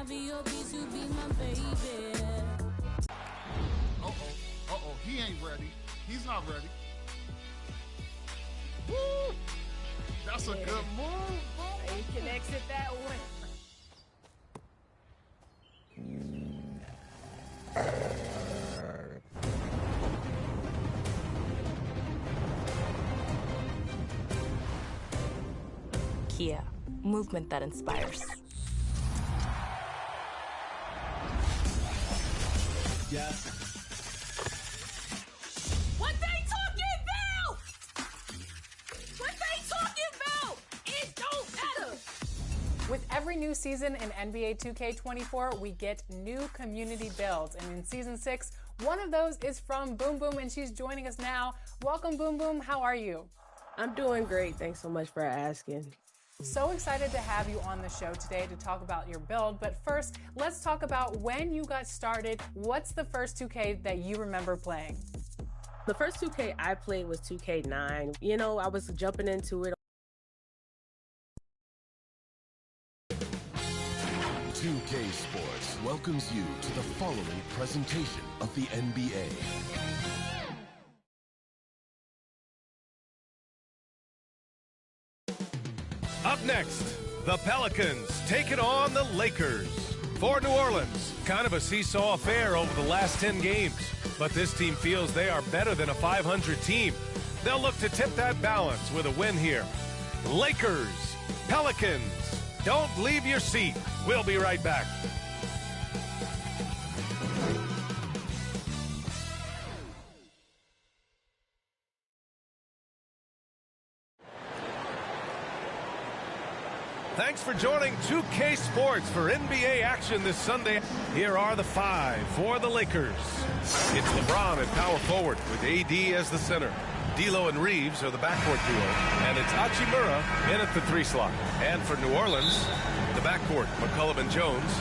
Uh-oh, he ain't ready. He's not ready. Woo! That's a good move, bro. He connects it that way. Kia, movement that inspires. Yes. What they talking about? What they talking about? It don't matter. With every new season in NBA 2K24, we get new community builds. And in Season 6, one of those is from Boom Boom, and she's joining us now. Welcome, Boom Boom. How are you? I'm doing great. Thanks so much for asking. So excited to have you on the show today to talk about your build. But first, let's talk about when you got started. What's the first 2K that you remember playing? The first 2K I played was 2K9. You know, I was jumping into it. 2K Sports welcomes you to the following presentation of the NBA. Up next, the Pelicans taking on the Lakers. For New Orleans, kind of a seesaw affair over the last 10 games. But this team feels they are better than a 500 team. They'll look to tip that balance with a win here. Lakers, Pelicans, don't leave your seat. We'll be right back. Thanks for joining 2K Sports for NBA action this Sunday. Here are the five for the Lakers. It's LeBron at power forward with AD as the center. D'Lo and Reeves are the backcourt duo. And it's Hachimura in at the 3 slot. And for New Orleans, the backcourt, McCollum and Jones.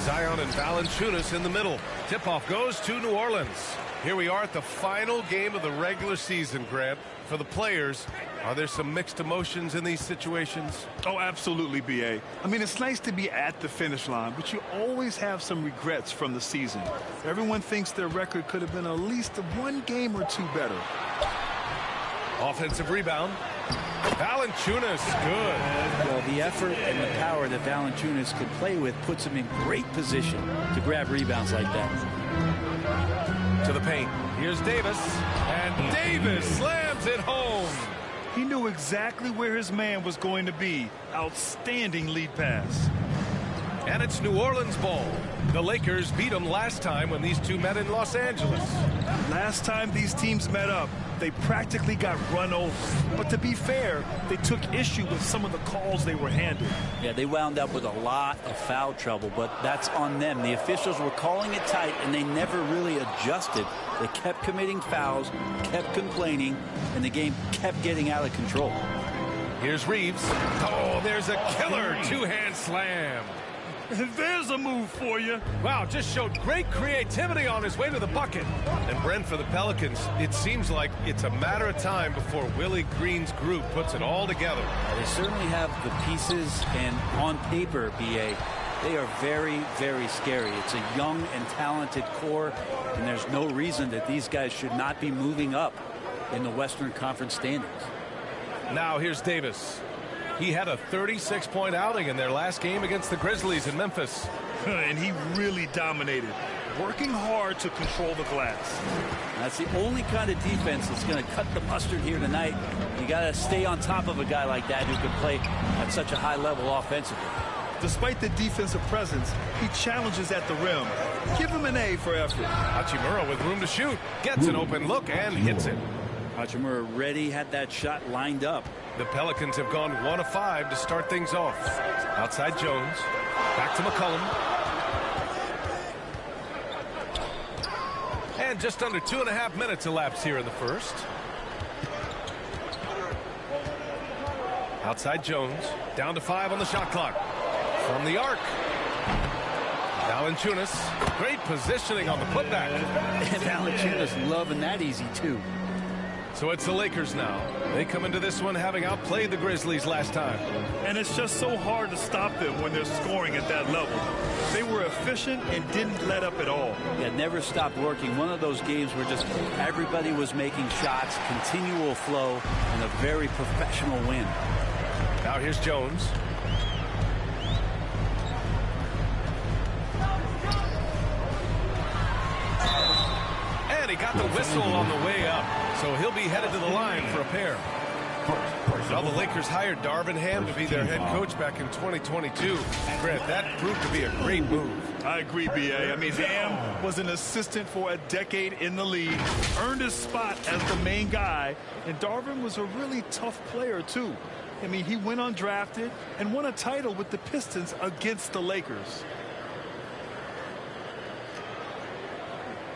Zion and Valanciunas in the middle. Tip-off goes to New Orleans. Here we are at the final game of the regular season, Grant. For the players, are there some mixed emotions in these situations? Oh, absolutely, B.A. I mean, it's nice to be at the finish line, but you always have some regrets from the season. Everyone thinks their record could have been at least one game or two better. Offensive rebound. Valanciunas, good. Well, the effort and the power that Valanciunas can play with puts him in great position to grab rebounds like that. To the paint. Here's Davis. And Davis slams it home. He knew exactly where his man was going to be. Outstanding lead pass. And it's New Orleans ball. The Lakers beat them last time when these two met in Los Angeles. Last time these teams met up, they practically got run over. But to be fair, they took issue with some of the calls they were handed. Yeah, they wound up with a lot of foul trouble, but that's on them. The officials were calling it tight, and they never really adjusted. They kept committing fouls, kept complaining, and the game kept getting out of control. Here's Reeves. Oh, there's a killer two-hand slam. There's a move for you. Wow, just showed great creativity on his way to the bucket. And Brent, for the Pelicans, it seems like it's a matter of time before Willie Green's group puts it all together. They certainly have the pieces, and on paper, B.A., they are very, very scary. It's a young and talented core, and there's no reason that these guys should not be moving up in the Western Conference standings. Now here's Davis. He had a 36-point outing in their last game against the Grizzlies in Memphis. And he really dominated, working hard to control the glass. That's the only kind of defense that's going to cut the mustard here tonight. You got to stay on top of a guy like that who can play at such a high level offensively. Despite the defensive presence, he challenges at the rim. Give him an A for effort. Hachimura with room to shoot. Gets an open look and hits it. Hachimura ready, had that shot lined up. The Pelicans have gone 1 of 5 to start things off. Outside Jones. Back to McCollum. And just under 2.5 minutes elapsed here in the first. Outside Jones. Down to 5 on the shot clock. From the arc. Valanciunas. Great positioning on the putback. And Valanciunas loving that easy, too. So it's the Lakers now. They come into this one having outplayed the Grizzlies last time. And it's just so hard to stop them when they're scoring at that level. They were efficient and didn't let up at all. Yeah, never stopped working. One of those games where just everybody was making shots, continual flow, and a very professional win. Now here's Jones. And he got the whistle on the way up. So he'll be headed to the line for a pair. Well, the Lakers hired Darvin Ham to be their head coach back in 2022. Grant, that proved to be a great move. I agree, B.A. I mean, Ham was an assistant for a decade in the league, earned his spot as the main guy, and Darvin was a really tough player, too. I mean, he went undrafted and won a title with the Pistons against the Lakers.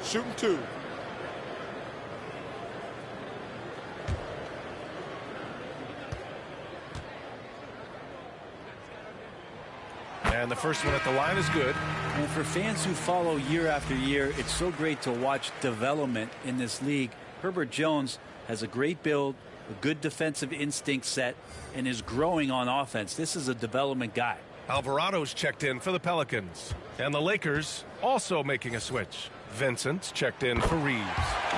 Shooting two. And the first one at the line is good. And for fans who follow year after year, it's so great to watch development in this league. Herbert Jones has a great build, a good defensive instinct set, and is growing on offense. This is a development guy. Alvarado's checked in for the Pelicans. And the Lakers also making a switch. Vincent's checked in for Reeves.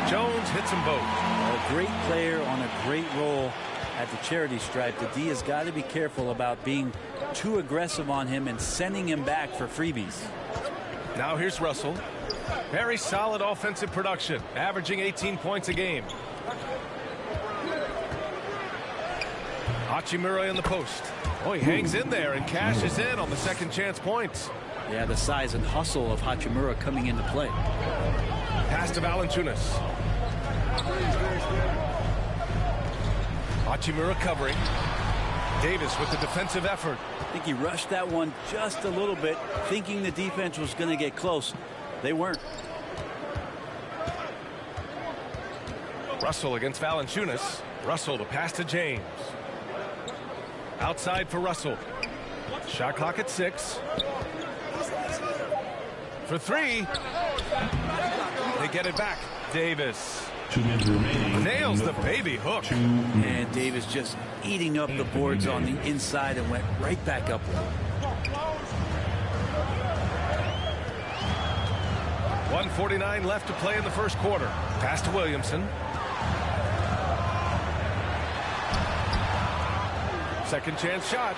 Jones hits them both. A great player on a great role at the charity stripe. The D has got to be careful about being too aggressive on him and sending him back for freebies. Now here's Russell. Very solid offensive production, averaging 18 points a game. Hachimura in the post. Oh, he hangs in there and cashes in on the second chance points. Yeah, the size and hustle of Hachimura coming into play. Pass to Valanciunas. Hachimura covering. Davis with the defensive effort. I think he rushed that one just a little bit, thinking the defense was going to get close. They weren't. Russell against Valanciunas. Russell to pass to James. Outside for Russell. Shot clock at 6. For 3. They get it back. Davis. 2 minutes remaining. Nails the baby hook. And Davis just eating up the boards on the inside and went right back up. 1:49 left to play in the first quarter. Pass to Williamson. Second chance shot.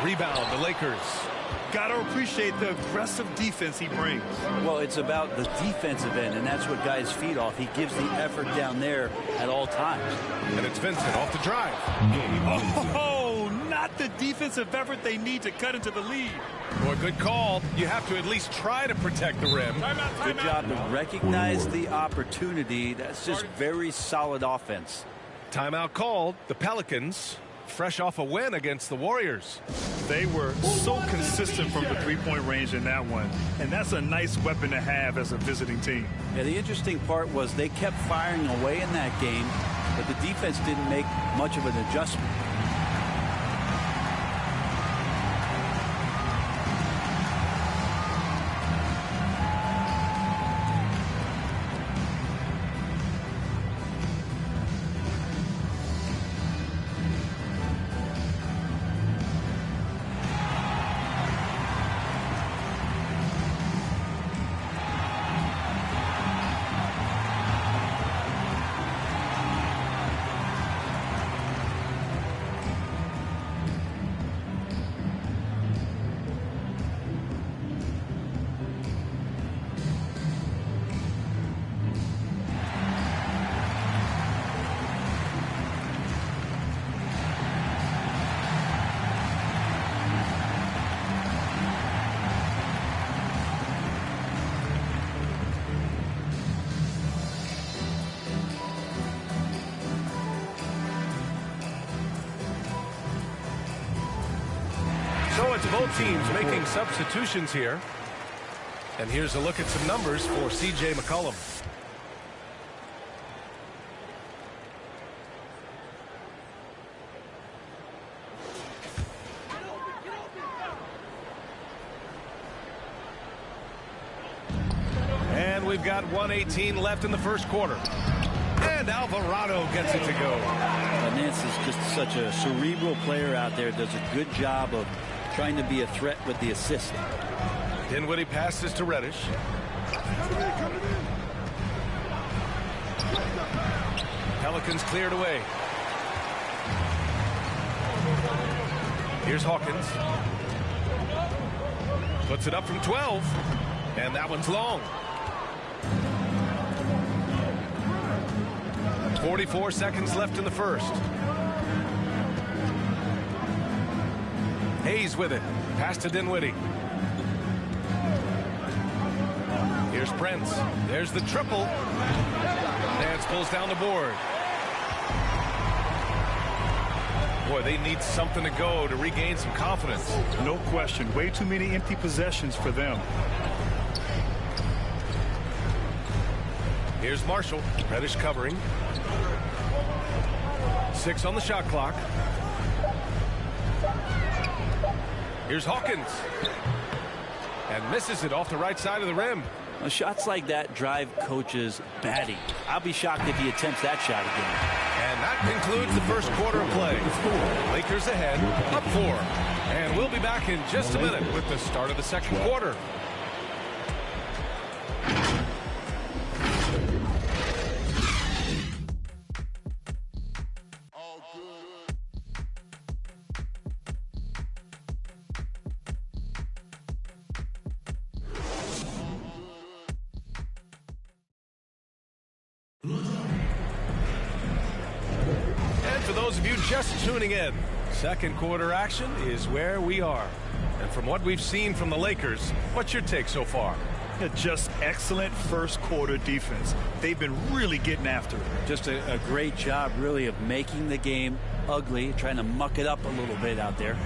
Rebound, the Lakers. Got to appreciate the aggressive defense he brings. Well, it's about the defensive end, and that's what guys feed off. He gives the effort down there at all times. And it's Vincent off the drive. Oh, not the defensive effort they need to cut into the lead. Boy, good call. You have to at least try to protect the rim. Good job to recognize the opportunity. That's just very solid offense. Timeout called. The Pelicans, fresh off a win against the Warriors. They were so consistent from the three-point range in that one, and that's a nice weapon to have as a visiting team. Yeah, the interesting part was they kept firing away in that game, but the defense didn't make much of an adjustment. So it's both teams making substitutions here. And here's a look at some numbers for C.J. McCollum. And we've got 1:18 left in the first quarter. And Alvarado gets it to go. Nance is just such a cerebral player out there. Does a good job of trying to be a threat with the assist. Dinwiddie passes to Reddish. Pelicans cleared away. Here's Hawkins. Puts it up from 12. And that one's long. 44 seconds left in the first. Hayes with it. Pass to Dinwiddie. Here's Prince. There's the triple. Nance pulls down the board. Boy, they need something to go to regain some confidence. No question. Way too many empty possessions for them. Here's Marshall. Reddish covering. 6 on the shot clock. Here's Hawkins. And misses it off the right side of the rim. Well, shots like that drive coaches batty. I'll be shocked if he attempts that shot again. And that concludes the first quarter of play. Lakers ahead, up 4. And we'll be back in just a minute with the start of the second quarter. Just tuning in, second quarter action is where we are. And from what we've seen from the Lakers, what's your take so far? Yeah, just excellent first quarter defense. They've been really getting after it. Just a great job, really, of making the game ugly, trying to muck it up a little bit out there.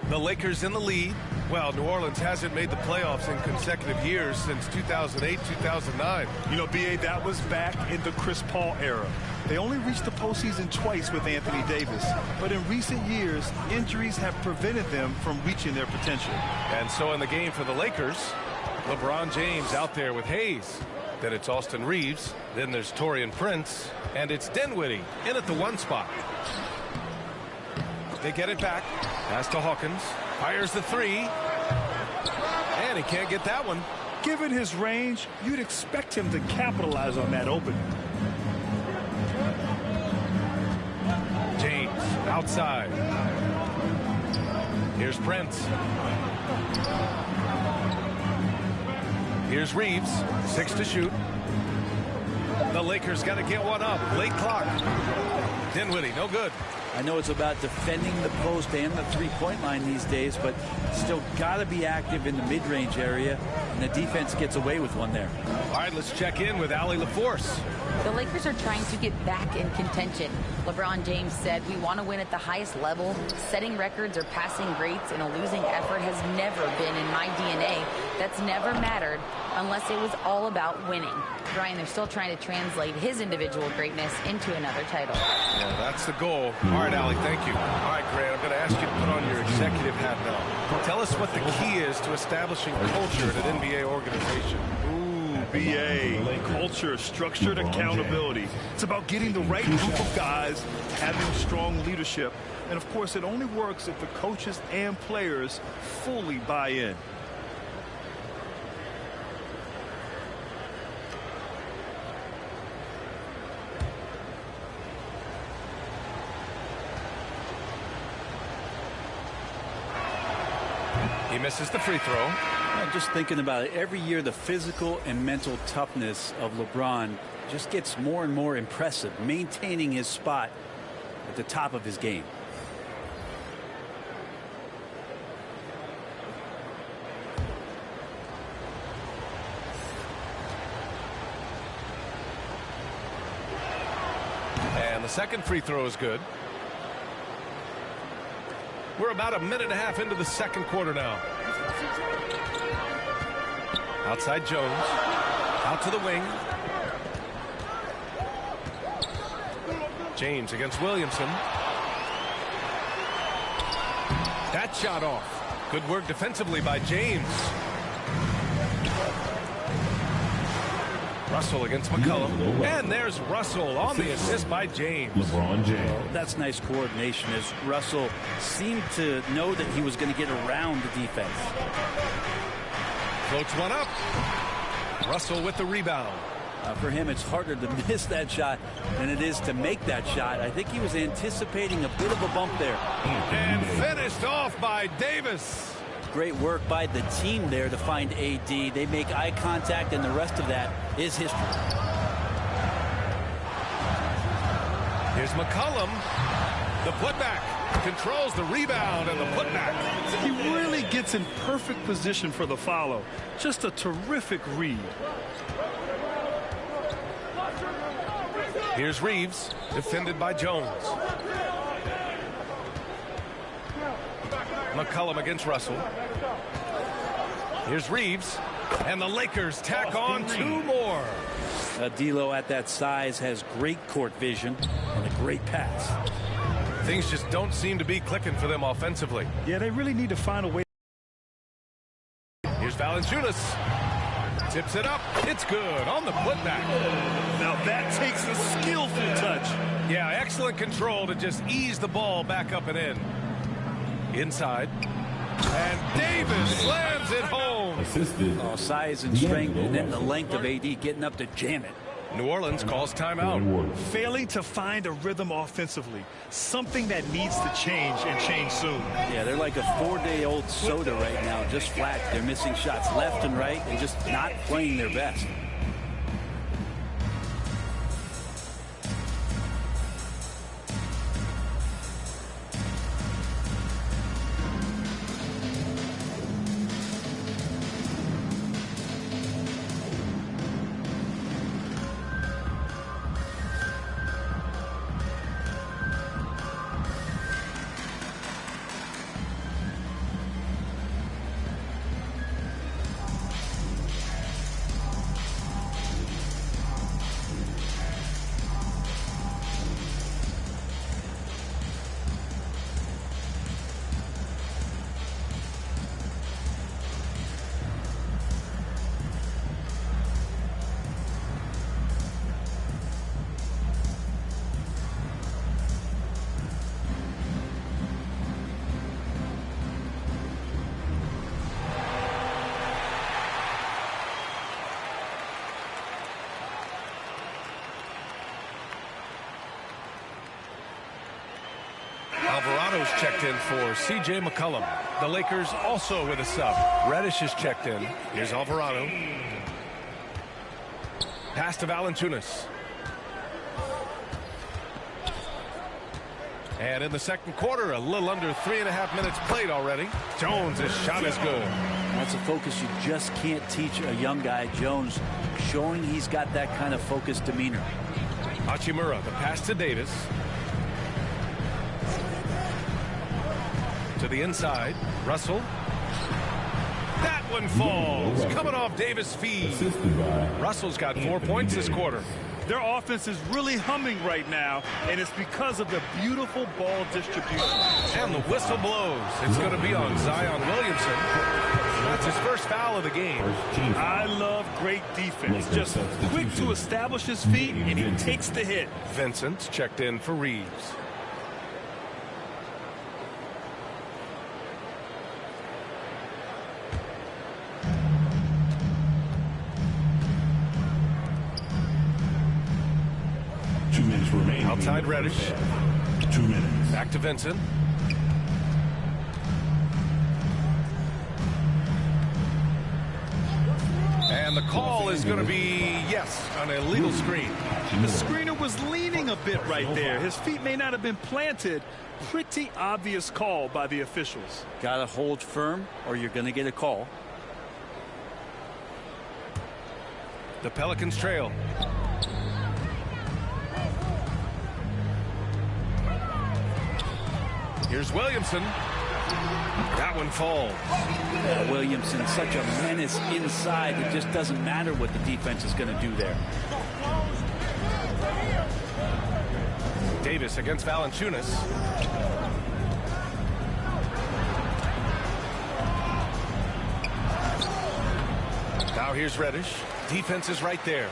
The Lakers in the lead. Well, New Orleans hasn't made the playoffs in consecutive years since 2008, 2009. You know, B.A., that was back in the Chris Paul era. They only reached the postseason twice with Anthony Davis. But in recent years, injuries have prevented them from reaching their potential. And so in the game for the Lakers, LeBron James out there with Hayes. Then it's Austin Reeves. Then there's Taurean Prince. And it's Dinwiddie in at the 1 spot. They get it back. Pass to Hawkins. Fires the 3. And he can't get that one. Given his range, you'd expect him to capitalize on that opening. James outside. Here's Prince. Here's Reeves. 6 to shoot. The Lakers got to get one up. Late clock. Dinwiddie, no good. I know it's about defending the post and the three-point line these days, but still got to be active in the mid-range area, and the defense gets away with one there. All right, let's check in with Allie LaForce. The Lakers are trying to get back in contention. LeBron James said, "We want to win at the highest level. Setting records or passing greats in a losing effort has never been in my DNA. That's never mattered unless it was all about winning." Brian, they're still trying to translate his individual greatness into another title. Yeah, that's the goal. All right, Allie, thank you. All right, Grant, I'm going to ask you to put on your executive hat now. Tell us what the key is to establishing culture at an NBA organization. BA, culture, structured accountability. It's about getting the right group of guys, having strong leadership, and of course it only works if the coaches and players fully buy in. He misses the free throw. I'm just thinking about it. Every year, the physical and mental toughness of LeBron just gets more and more impressive, maintaining his spot at the top of his game. And the second free throw is good. We're about a minute and a half into the second quarter now. Outside Jones. Out to the wing. James against Williamson. That shot off. Good work defensively by James. Russell against McCollum. And there's Russell on the assist by James. LeBron James. Well, that's nice coordination as Russell seemed to know that he was going to get around the defense. Floats one up. Russell with the rebound. For him, it's harder to miss that shot than it is to make that shot. I think he was anticipating a bit of a bump there. And finished off by Davis. Great work by the team there to find AD. They make eye contact, and the rest of that is history. Here's McCollum. The putback. Controls the rebound and the putback. He really gets in perfect position for the follow. Just a terrific read. Here's Reeves, defended by Jones. McCollum against Russell. Here's Reeves, and the Lakers tack on 2 more. D'Lo at that size has great court vision and a great pass. Things just don't seem to be clicking for them offensively. Yeah, they really need to find a way. Here's Valanciunas. Tips it up. It's good on the putback. Now that takes a skillful touch. Yeah, excellent control to just ease the ball back up and in. Inside. And Davis slams it home. Oh, size and strength, and then the length of AD getting up to jam it. New Orleans calls timeout. Failing to find a rhythm offensively. Something that needs to change and change soon. Yeah, they're like a 4-day-old soda right now, just flat. They're missing shots left and right and just not playing their best. Alvarado's checked in for C.J. McCollum. The Lakers also with a sub. Reddish is checked in. Here's Alvarado. Pass to Valanciunas. And in the second quarter, a little under 3.5 minutes played already. Jones' shot is good. That's a focus you just can't teach a young guy. Jones showing he's got that kind of focused demeanor. Hachimura, the pass to Davis. To the inside. Russell. That one falls. Coming off Davis' feed. Russell's got 4 points this quarter. Their offense is really humming right now, and it's because of the beautiful ball distribution. And the whistle blows. It's going to be on Zion Williamson. That's his first foul of the game. I love great defense. Just quick to establish his feet, and he takes the hit. Vincent's checked in for Reeves. Outside Reddish. 2 minutes. Back to Vincent. And the call is going to be, yes, an illegal screen. The screener was leaning a bit right there. His feet may not have been planted. Pretty obvious call by the officials. Got to hold firm or you're going to get a call. The Pelicans trail. Here's Williamson. That one falls. Williamson, such a menace inside. It just doesn't matter what the defense is going to do there. Davis against Valanciunas. Now here's Reddish. Defense is right there.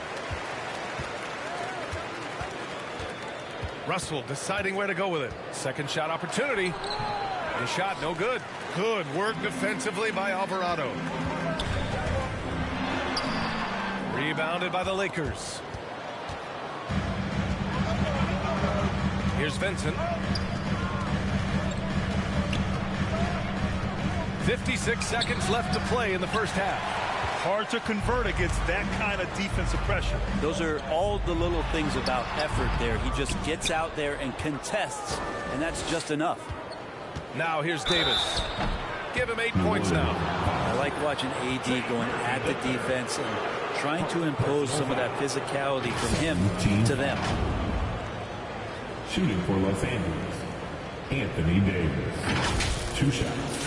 Russell deciding where to go with it. Second shot opportunity. The shot no good. Good work defensively by Alvarado. Rebounded by the Lakers. Here's Vincent. 56 seconds left to play in the first half. Hard to convert against that kind of defensive pressure. Those are all the little things about effort there. He just gets out there and contests, and that's just enough. Now here's Davis. Give him 8 points now. I like watching AD going at the defense and trying to impose some of that physicality from him to them. Shooting for Los Angeles, Anthony Davis. 2 shots.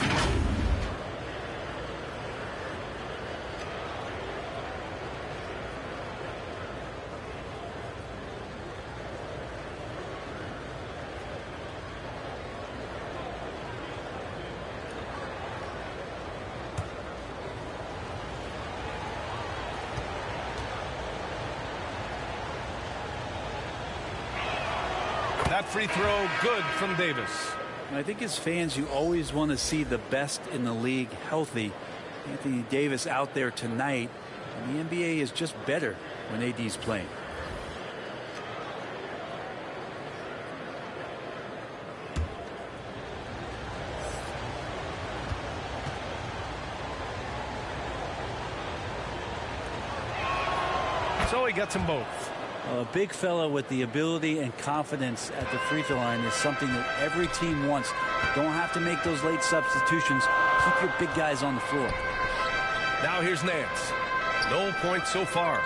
That free throw good from Davis. I think as fans, you always want to see the best in the league healthy. Anthony Davis out there tonight, and the NBA is just better when AD's playing. So he gets them both. A big fella with the ability and confidence at the free throw line is something that every team wants. Don't have to make those late substitutions. Keep your big guys on the floor. Now here's Nance. No points so far.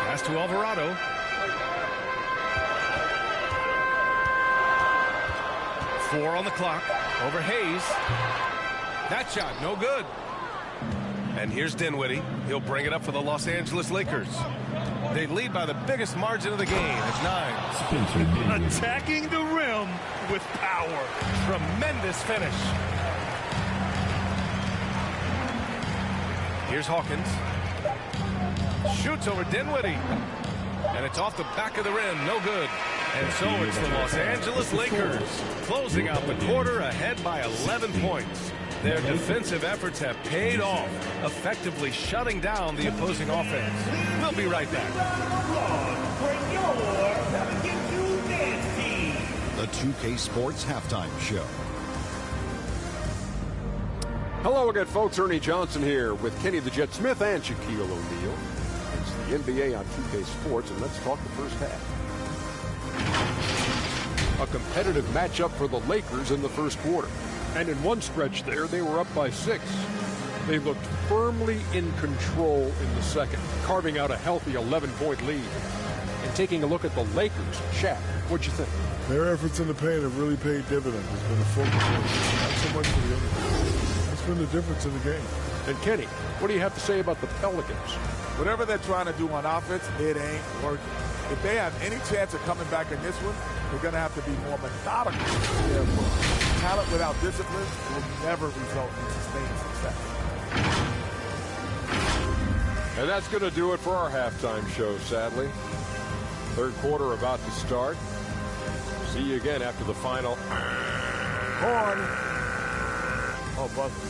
Pass to Alvarado. Four on the clock. Over Hayes. That shot, no good. And here's Dinwiddie. He'll bring it up for the Los Angeles Lakers. They lead by the biggest margin of the game. It's 9. Attacking the rim with power. Tremendous finish. Here's Hawkins. Shoots over Dinwiddie. And it's off the back of the rim. No good. And so it's the Los Angeles Lakers closing out the quarter ahead by 11 points. Their defensive efforts have paid off, effectively shutting down the opposing offense. We'll be right back. The 2K Sports Halftime Show. Hello again, folks. Ernie Johnson here with Kenny the Jet Smith and Shaquille O'Neal. It's the NBA on 2K Sports, and let's talk the first half. A competitive matchup for the Lakers in the first quarter. And in one stretch there, they were up by 6. They looked firmly in control in the second, carving out a healthy 11-point lead. And taking a look at the Lakers, Shaq, what'd you think? Their efforts in the paint have really paid dividends. It's been a focus. Not so much for the other team. That's been the difference in the game. And Kenny, what do you have to say about the Pelicans? Whatever they're trying to do on offense, it ain't working. If they have any chance of coming back in this one, they're going to have to be more methodical. Talent without discipline will never result in sustained success. And that's going to do it for our halftime show, sadly. Third quarter about to start. See you again after the final. Horn. Oh, buzzer.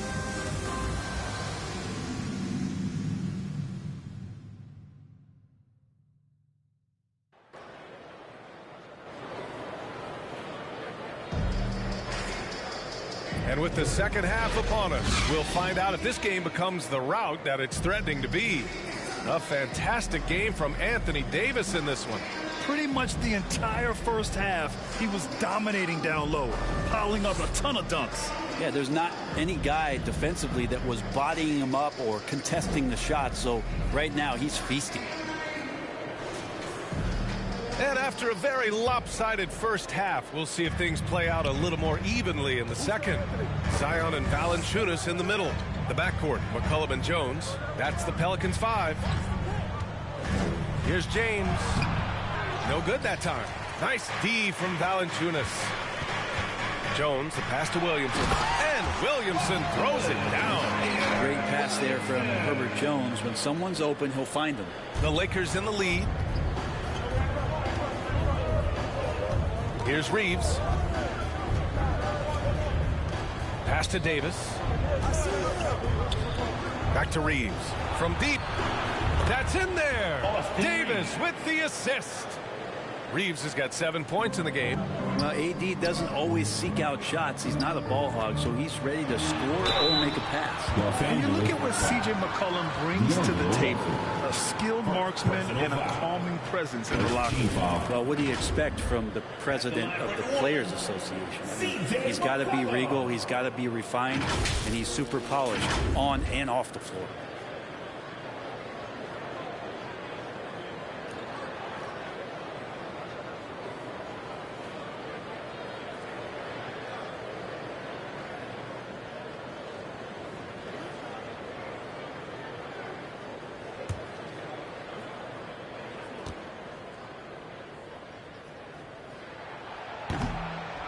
And with the second half upon us, we'll find out if this game becomes the rout that it's threatening to be. A fantastic game from Anthony Davis in this one. Pretty much the entire first half, he was dominating down low, piling up a ton of dunks. Yeah, there's not any guy defensively that was bodying him up or contesting the shot, so right now he's feasting. And after a very lopsided first half, we'll see if things play out a little more evenly in the second. Zion and Valanciunas in the middle. The backcourt, McCollum and Jones. That's the Pelicans 5. Here's James. No good that time. Nice D from Valanciunas. Jones, the pass to Williamson. And Williamson throws it down. Great pass there from Herbert Jones. When someone's open, he'll find them. The Lakers in the lead. Here's Reeves. Pass to Davis. Back to Reeves. From deep. That's in there. Davis with the assist. Reeves has got 7 points in the game. AD doesn't always seek out shots. He's not a ball hog, so he's ready to score or make a pass. And you look at what C.J. McCollum brings to the table. A skilled marksman and a calming presence in the locker room. Well, what do you expect from the president of the Players Association? I mean, he's got to be regal, he's got to be refined, and he's super polished on and off the floor.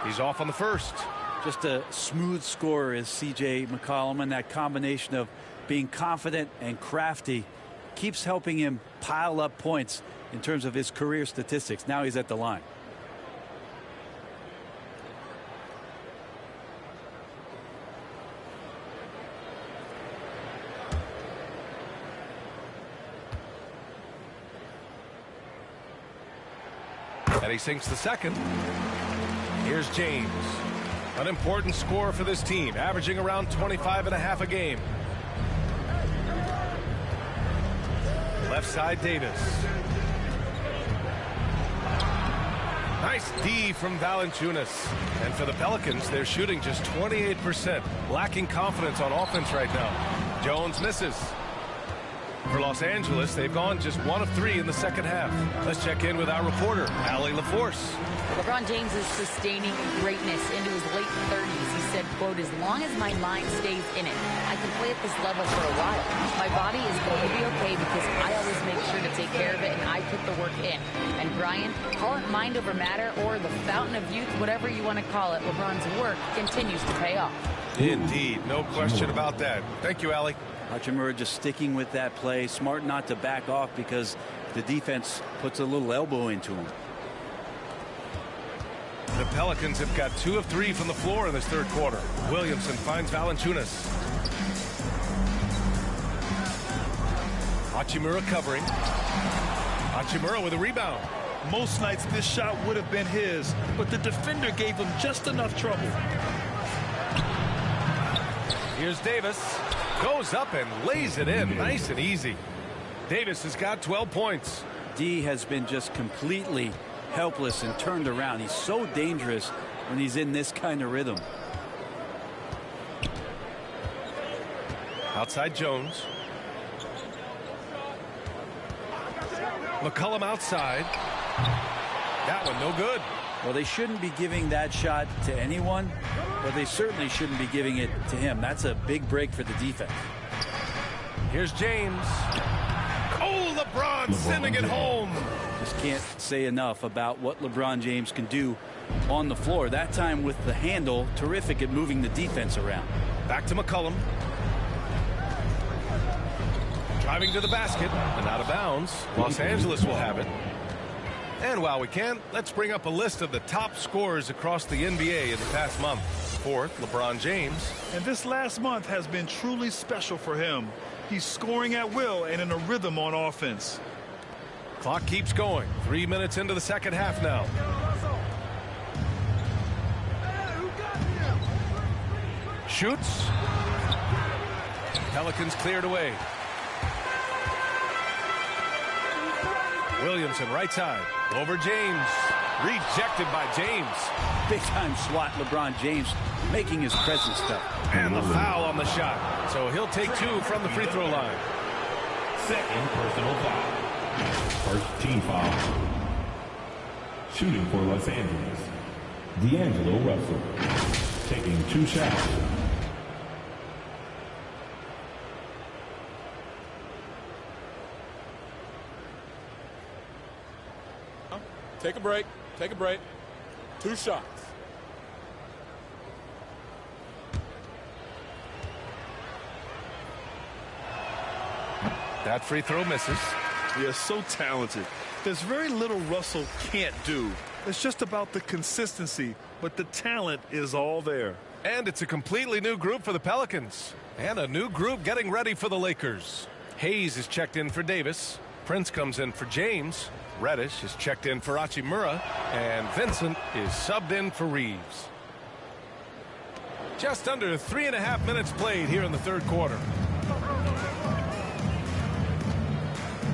He's off on the first. Just a smooth scorer is C.J. McCollum, and that combination of being confident and crafty keeps helping him pile up points in terms of his career statistics. Now he's at the line. And he sinks the second. Here's James. An important score for this team, averaging around 25.5 a game. Left side, Davis. Nice D from Valanciunas. And for the Pelicans, they're shooting just 28%, lacking confidence on offense right now. Jones misses. For Los Angeles, they've gone just 1 of 3 in the second half. Let's check in with our reporter, Allie LaForce. LeBron James is sustaining greatness into his late 30s. He said, quote, "As long as my mind stays in it, I can play at this level for a while. My body is going to be okay because I always make sure to take care of it and I put the work in." And Brian, call it mind over matter or the fountain of youth, whatever you want to call it, LeBron's work continues to pay off. Indeed, no question about that. Thank you, Allie. Hachimura just sticking with that play, smart not to back off because the defense puts a little elbow into him. The Pelicans have got 2 of 3 from the floor in this third quarter. Williamson finds Valanciunas. Hachimura covering. Hachimura with a rebound. Most nights this shot would have been his, but the defender gave him just enough trouble. Here's Davis. Goes up and lays it in. Nice and easy. Davis has got 12 points. D has been just completely helpless and turned around. He's so dangerous when he's in this kind of rhythm. Outside Jones. McCollum outside. That one no good. Well, they shouldn't be giving that shot to anyone, but they certainly shouldn't be giving it to him. That's a big break for the defense. Here's James. Oh, LeBron sending it home. Just can't say enough about what LeBron James can do on the floor. That time with the handle, terrific at moving the defense around. Back to McCollum. Driving to the basket and out of bounds. Los Angeles will have it. And while we can, let's bring up a list of the top scorers across the NBA in the past month. Fourth, LeBron James. And this last month has been truly special for him. He's scoring at will and in a rhythm on offense. Clock keeps going. 3 minutes into the second half now. Shoots. Pelicans cleared away. Williamson right side. Over James. Rejected by James. Big time swat, LeBron James making his presence felt. And the foul on the shot. So he'll take 2 from the free throw line. Second personal foul. First team foul. Shooting for Los Angeles, D'Angelo Russell. Taking 2 shots. Take a break. Take a break. 2 shots. That free throw misses. He is so talented. There's very little Russell can't do. It's just about the consistency, but the talent is all there. And it's a completely new group for the Pelicans. And a new group getting ready for the Lakers. Hayes is checked in for Davis. Prince comes in for James. Reddish is checked in for Hachimura. And Vincent is subbed in for Reeves. Just under 3.5 minutes played here in the third quarter.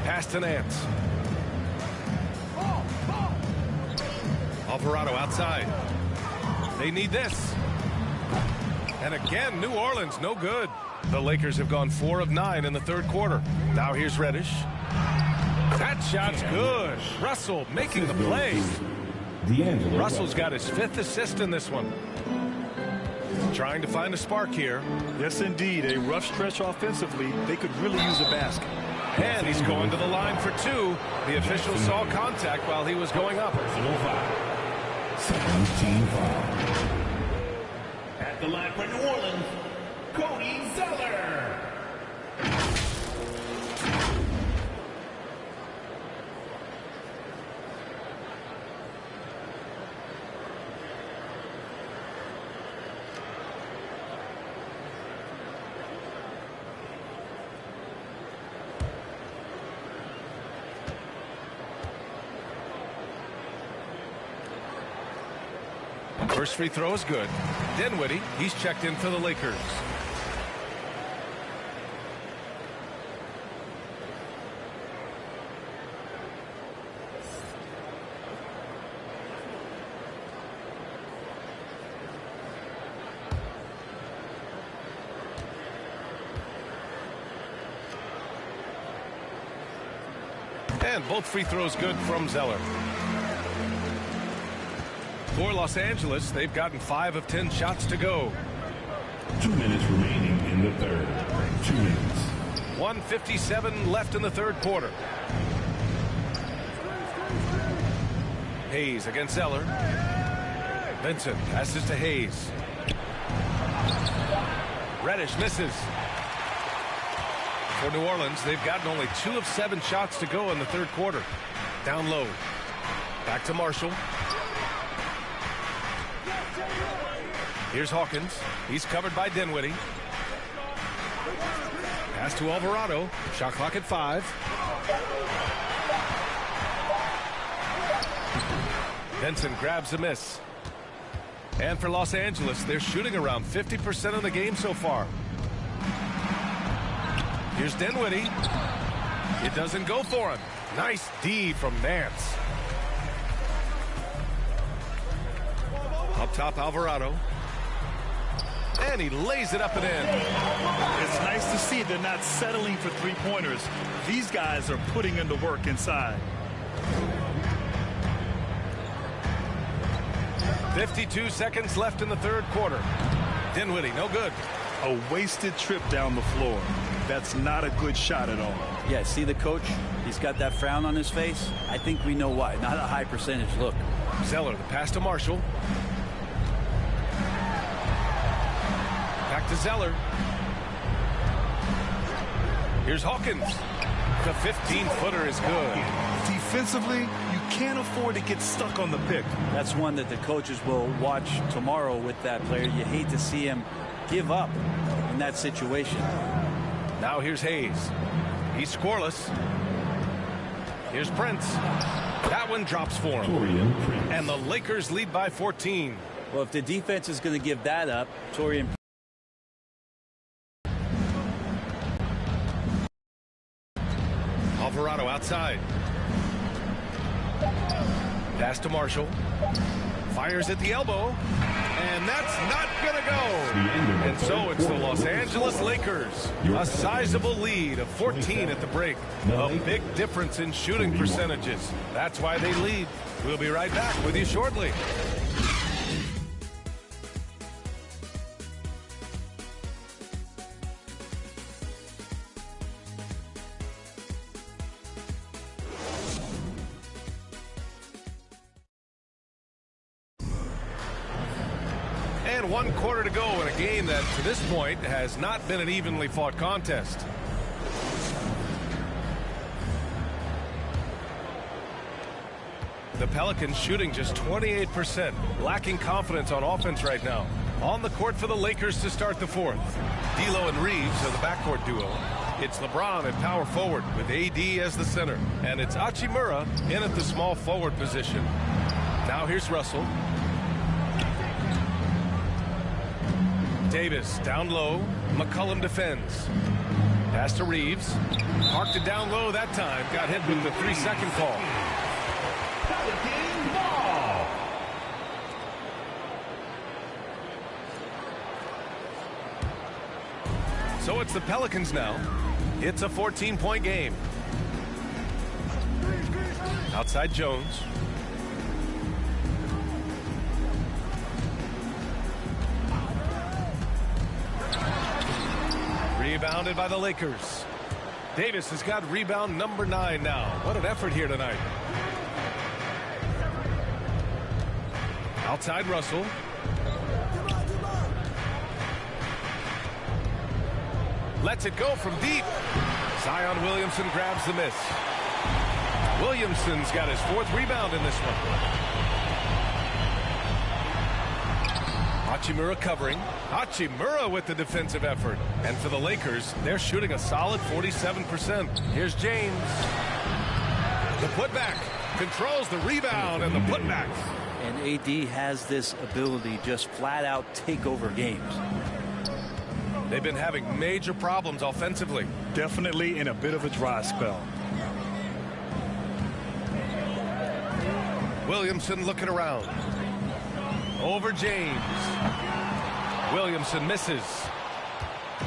Pass to Nance. Alvarado outside. They need this. And again, New Orleans, no good. The Lakers have gone 4 of 9 in the third quarter. Now here's Reddish. That shot's good. Russell making the play. Russell's got his 5th assist in this one. Trying to find a spark here. Yes, indeed. A rough stretch offensively. They could really use a basket. And he's going to the line for 2. The official saw contact while he was going up. 17 foul. At the line for New Orleans, Cody Zeller. First free throw is good. Dinwiddie, he's checked in for the Lakers. And both free throws good from Zeller. For Los Angeles, they've gotten 5 of 10 shots to go. 2 minutes remaining in the third. 2 minutes. 1:57 left in the third quarter. Hayes against Zeller. Vincent passes to Hayes. Reddish misses. For New Orleans, they've gotten only 2 of 7 shots to go in the third quarter. Down low. Back to Marshall. Here's Hawkins. He's covered by Dinwiddie. Pass to Alvarado. Shot clock at 5. Vincent grabs a miss. And for Los Angeles, they're shooting around 50% of the game so far. Here's Dinwiddie. It doesn't go for him. Nice D from Nance. Up top, Alvarado. And he lays it up and in. It's nice to see they're not settling for three-pointers. These guys are putting in the work inside. 52 seconds left in the third quarter. Dinwiddie, no good. A wasted trip down the floor. That's not a good shot at all. Yeah, see the coach? He's got that frown on his face. I think we know why. Not a high percentage look. Zeller, the pass to Marshall. Back to Zeller. Here's Hawkins. The 15-footer is good. Defensively, you can't afford to get stuck on the pick. That's one that the coaches will watch tomorrow with that player. You hate to see him give up in that situation. Now here's Hayes. He's scoreless. Here's Prince. That one drops for him. And the Lakers lead by 14. Well, if the defense is going to give that up, Torian Alvarado outside. Pass to Marshall. Fires at the elbow. And that's not going to go. And so it's the Los Angeles Lakers. A sizable lead of 14 at the break. A big difference in shooting percentages. That's why they lead. We'll be right back with you shortly. And 1 quarter to go in a game that, to this point, has not been an evenly fought contest. The Pelicans shooting just 28%, lacking confidence on offense right now. On the court for the Lakers to start the fourth. D'Lo and Reeves are the backcourt duo. It's LeBron at power forward with AD as the center. And it's Hachimura in at the small forward position. Now here's Russell. Davis down low. McCollum defends. Pass to Reeves. Parked it down low that time. Got hit with the 3-second call. Pelicans ball. So it's the Pelicans now. It's a 14-point game. Outside Jones. Rebounded by the Lakers. Davis has got rebound number 9 now. What an effort here tonight. Outside Russell. Lets it go from deep. Zion Williamson grabs the miss. Williamson's got his 4th rebound in this one. Hachimura covering. Hachimura with the defensive effort. And for the Lakers, they're shooting a solid 47%. Here's James. The putback. Controls the rebound and the putback. And AD has this ability just flat out take over games. They've been having major problems offensively. Definitely in a bit of a dry spell. Williamson looking around. Over James. Williamson misses.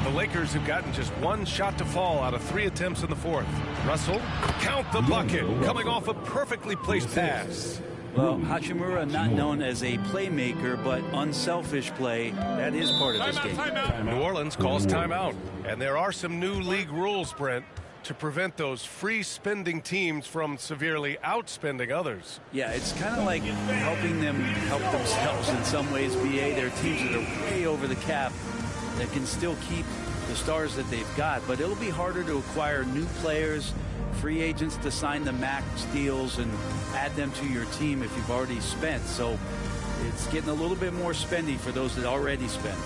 The Lakers have gotten just 1 shot to fall out of 3 attempts in the 4th. Russell, count the bucket, coming off a perfectly placed pass. Well, Hachimura not known as a playmaker, but unselfish play. That is part of this game. New Orleans calls timeout. And there are some new league rules, Brent, to prevent those free-spending teams from severely outspending others. Yeah, it's kind of like helping them help themselves in some ways, BA. There are teams that are way over the cap that can still keep the stars that they've got, but it'll be harder to acquire new players, free agents to sign the max deals and add them to your team if you've already spent. So it's getting a little bit more spendy for those that already spent.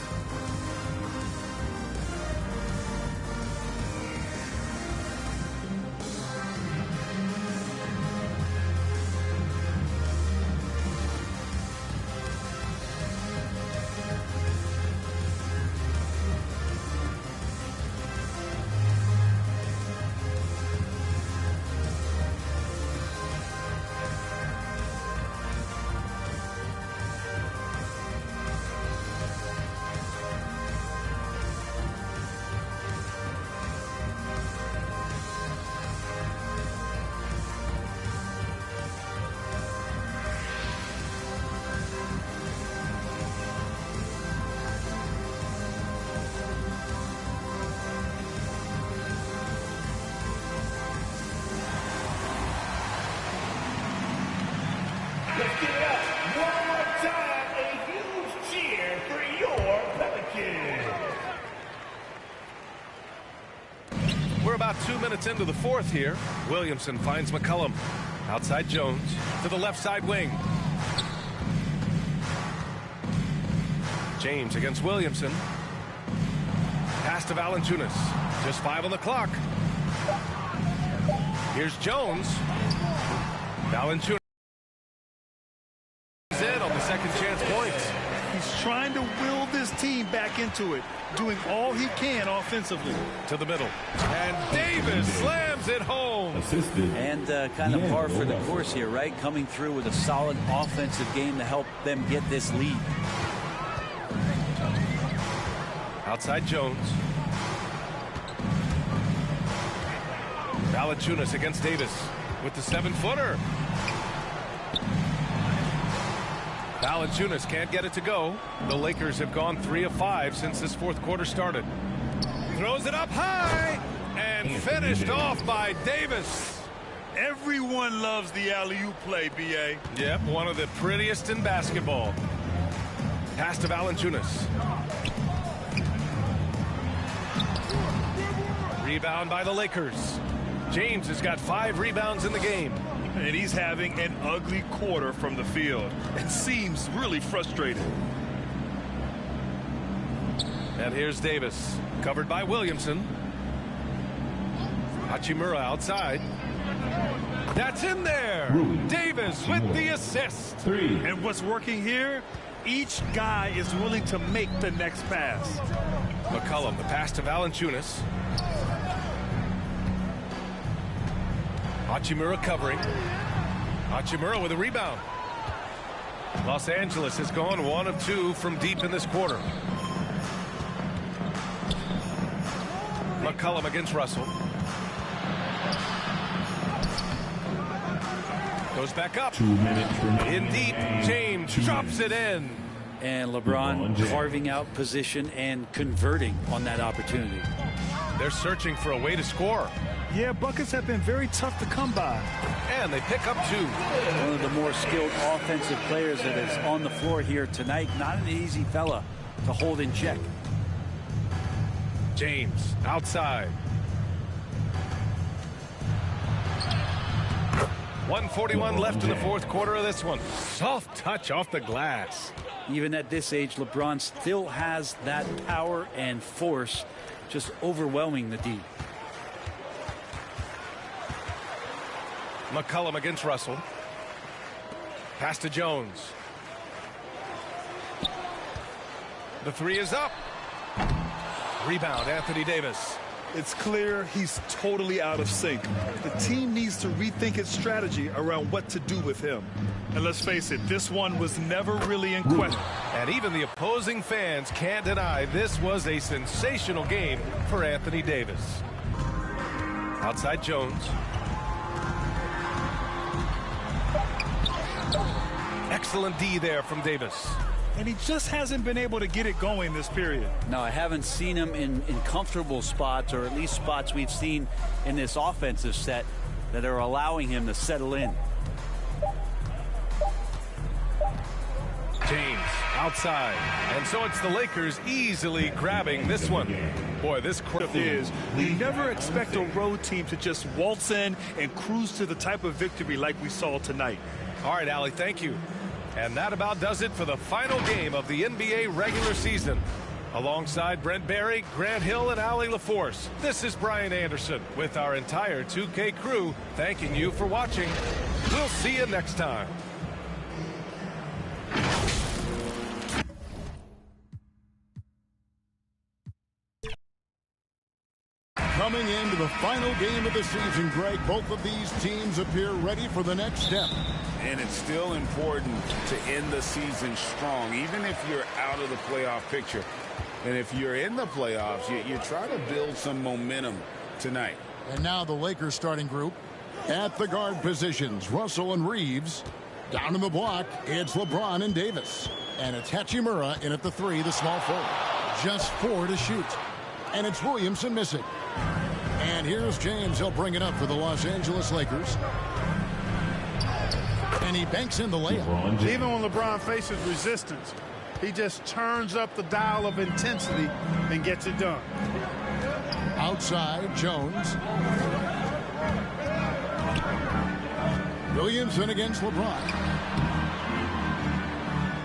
Let's give it up one more time. A huge cheer for your Pelicans. We're about 2 minutes into the 4th here. Williamson finds McCollum. Outside Jones to the left side wing. James against Williamson. Pass to Valanciunas. Just 5 on the clock. Here's Jones. Valanciunas in on the second chance points. He's trying to will this team back into it, doing all he can offensively. To the middle. And Davis slams it home. And kind of par for the course here, right? Coming through with a solid offensive game to help them get this lead. Outside Jones. Valanciunas against Davis with the 7-footer. Valanciunas can't get it to go. The Lakers have gone 3 of 5 since this 4th quarter started. Throws it up high and finished off by Davis. Everyone loves the alley-oop play, B.A. Yep, one of the prettiest in basketball. Pass to Valanciunas. Rebound by the Lakers. James has got 5 rebounds in the game. And he's having an ugly quarter from the field and seems really frustrated. And here's Davis, covered by Williamson. Hachimura outside. That's in there. Davis with the assist. And what's working here? Each guy is willing to make the next pass. McCollum, the pass to Valanciunas. Hachimura covering. Hachimura with a rebound. Los Angeles has gone 1 of 2 from deep in this quarter. McCollum against Russell. Goes back up. 2 minutes remaining. In deep, James drops it in. And LeBron carving out position and converting on that opportunity. They're searching for a way to score. Yeah, buckets have been very tough to come by. And they pick up 2. One of the more skilled offensive players that is on the floor here tonight. Not an easy fella to hold in check. James outside. 1:41 left in the fourth quarter of this one. Soft touch off the glass. Even at this age, LeBron still has that power and force, just overwhelming the D. McCollum against Russell. Pass to Jones. The 3 is up. Rebound, Anthony Davis. It's clear he's totally out of sync. The team needs to rethink its strategy around what to do with him. And let's face it, this one was never really in question. And even the opposing fans can't deny this was a sensational game for Anthony Davis. Outside Jones. Excellent D there from Davis. And he just hasn't been able to get it going this period. No, I haven't seen him in comfortable spots, or at least spots we've seen in this offensive set that are allowing him to settle in. James outside. And so it's the Lakers easily grabbing this one. Boy, this is we never expect a road team to just waltz in and cruise to the type of victory like we saw tonight. All right, Allie, thank you. And that about does it for the final game of the NBA regular season. Alongside Brent Barry, Grant Hill, and Allie LaForce, this is Brian Anderson with our entire 2K crew thanking you for watching. We'll see you next time. Coming into the final game of the season, Greg, both of these teams appear ready for the next step. And it's still important to end the season strong, even if you're out of the playoff picture. And if you're in the playoffs, you try to build some momentum tonight. And now the Lakers starting group. At the guard positions, Russell and Reeves. Down in the block, it's LeBron and Davis. And it's Hachimura in at the 3, the small forward. Just 4 to shoot. And it's Williamson missing. And here's James. He'll bring it up for the Los Angeles Lakers. And he banks in the layup. Even when LeBron faces resistance, he just turns up the dial of intensity and gets it done. Outside, Jones. Williamson against LeBron.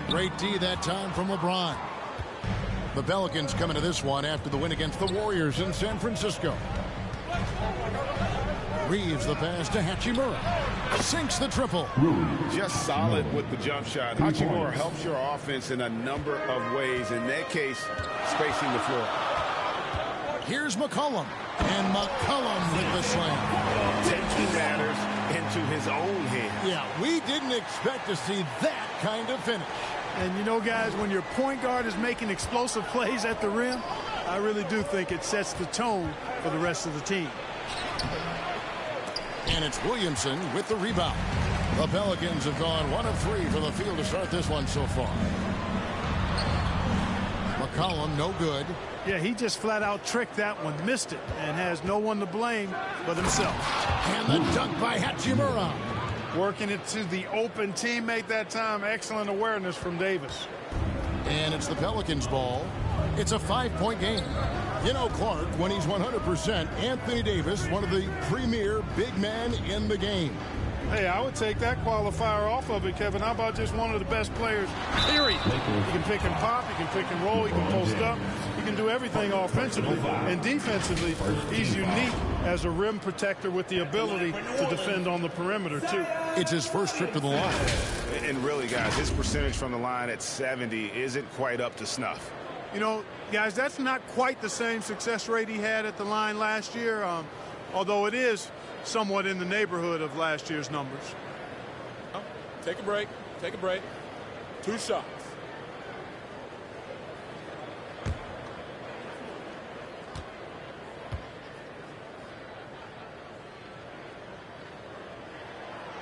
Great D that time from LeBron. The Pelicans coming to this one after the win against the Warriors in San Francisco. Reeves the pass to Hachimura. Sinks the triple. Just solid with the jump shot. Hachimura helps your offense in a number of ways. In that case, spacing the floor. Here's McCollum. And McCollum with the slam. Taking matters into his own hands. Yeah, we didn't expect to see that kind of finish. And you know, guys, when your point guard is making explosive plays at the rim, I really do think it sets the tone for the rest of the team. And it's Williamson with the rebound. The Pelicans have gone 1 of 3 from the field to start this one so far. McCollum, no good. Yeah, he just flat out tricked that one, missed it, and has no one to blame but himself. And the dunk by Hachimura. Working it to the open teammate that time. Excellent awareness from Davis. And it's the Pelicans' ball. It's a 5-point game. You know, Clark, when he's 100%, Anthony Davis, one of the premier big men in the game. Hey, I would take that qualifier off of it, Kevin. How about just one of the best players, period? He can pick and pop, he can pick and roll, he can post up, he can do everything offensively. And defensively, he's unique as a rim protector with the ability to defend on the perimeter, too. It's his first trip to the line. And really, guys, his percentage from the line at 70 isn't quite up to snuff. You know, guys, that's not quite the same success rate he had at the line last year, although it is somewhat in the neighborhood of last year's numbers. Take a break. Take a break. 2 shots.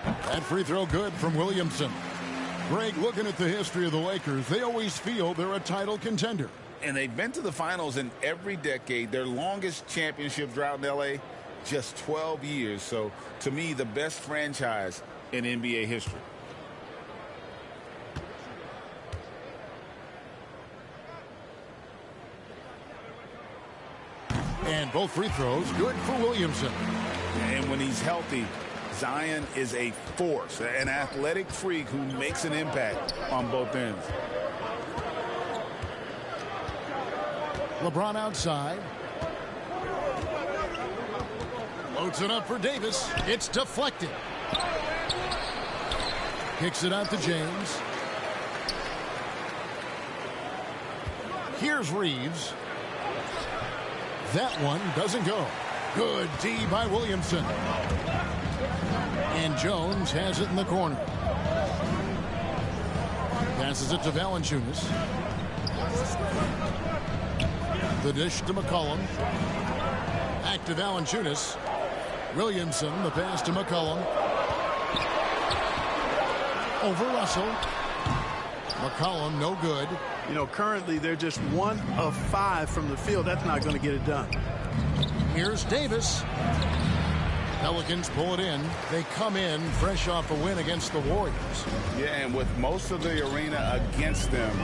That free throw good from Williamson. Greg, looking at the history of the Lakers, they always feel they're a title contender. And they've been to the finals in every decade. Their longest championship drought in L.A., just 12 years. So, to me, the best franchise in NBA history. And both free throws good for Williamson. And when he's healthy, Zion is a force, an athletic freak who makes an impact on both ends. LeBron outside. Loads it up for Davis. It's deflected. Kicks it out to James. Here's Reeves. That one doesn't go. Good D by Williamson. And Jones has it in the corner. Passes it to Valanciunas. The dish to McCollum. Back to Valanciunas. Williamson, the pass to McCollum. Over Russell. McCollum, no good. You know, currently they're just 1 of 5 from the field. That's not going to get it done. Here's Davis. Pelicans pull it in. They come in fresh off a win against the Warriors. Yeah, and with most of the arena against them,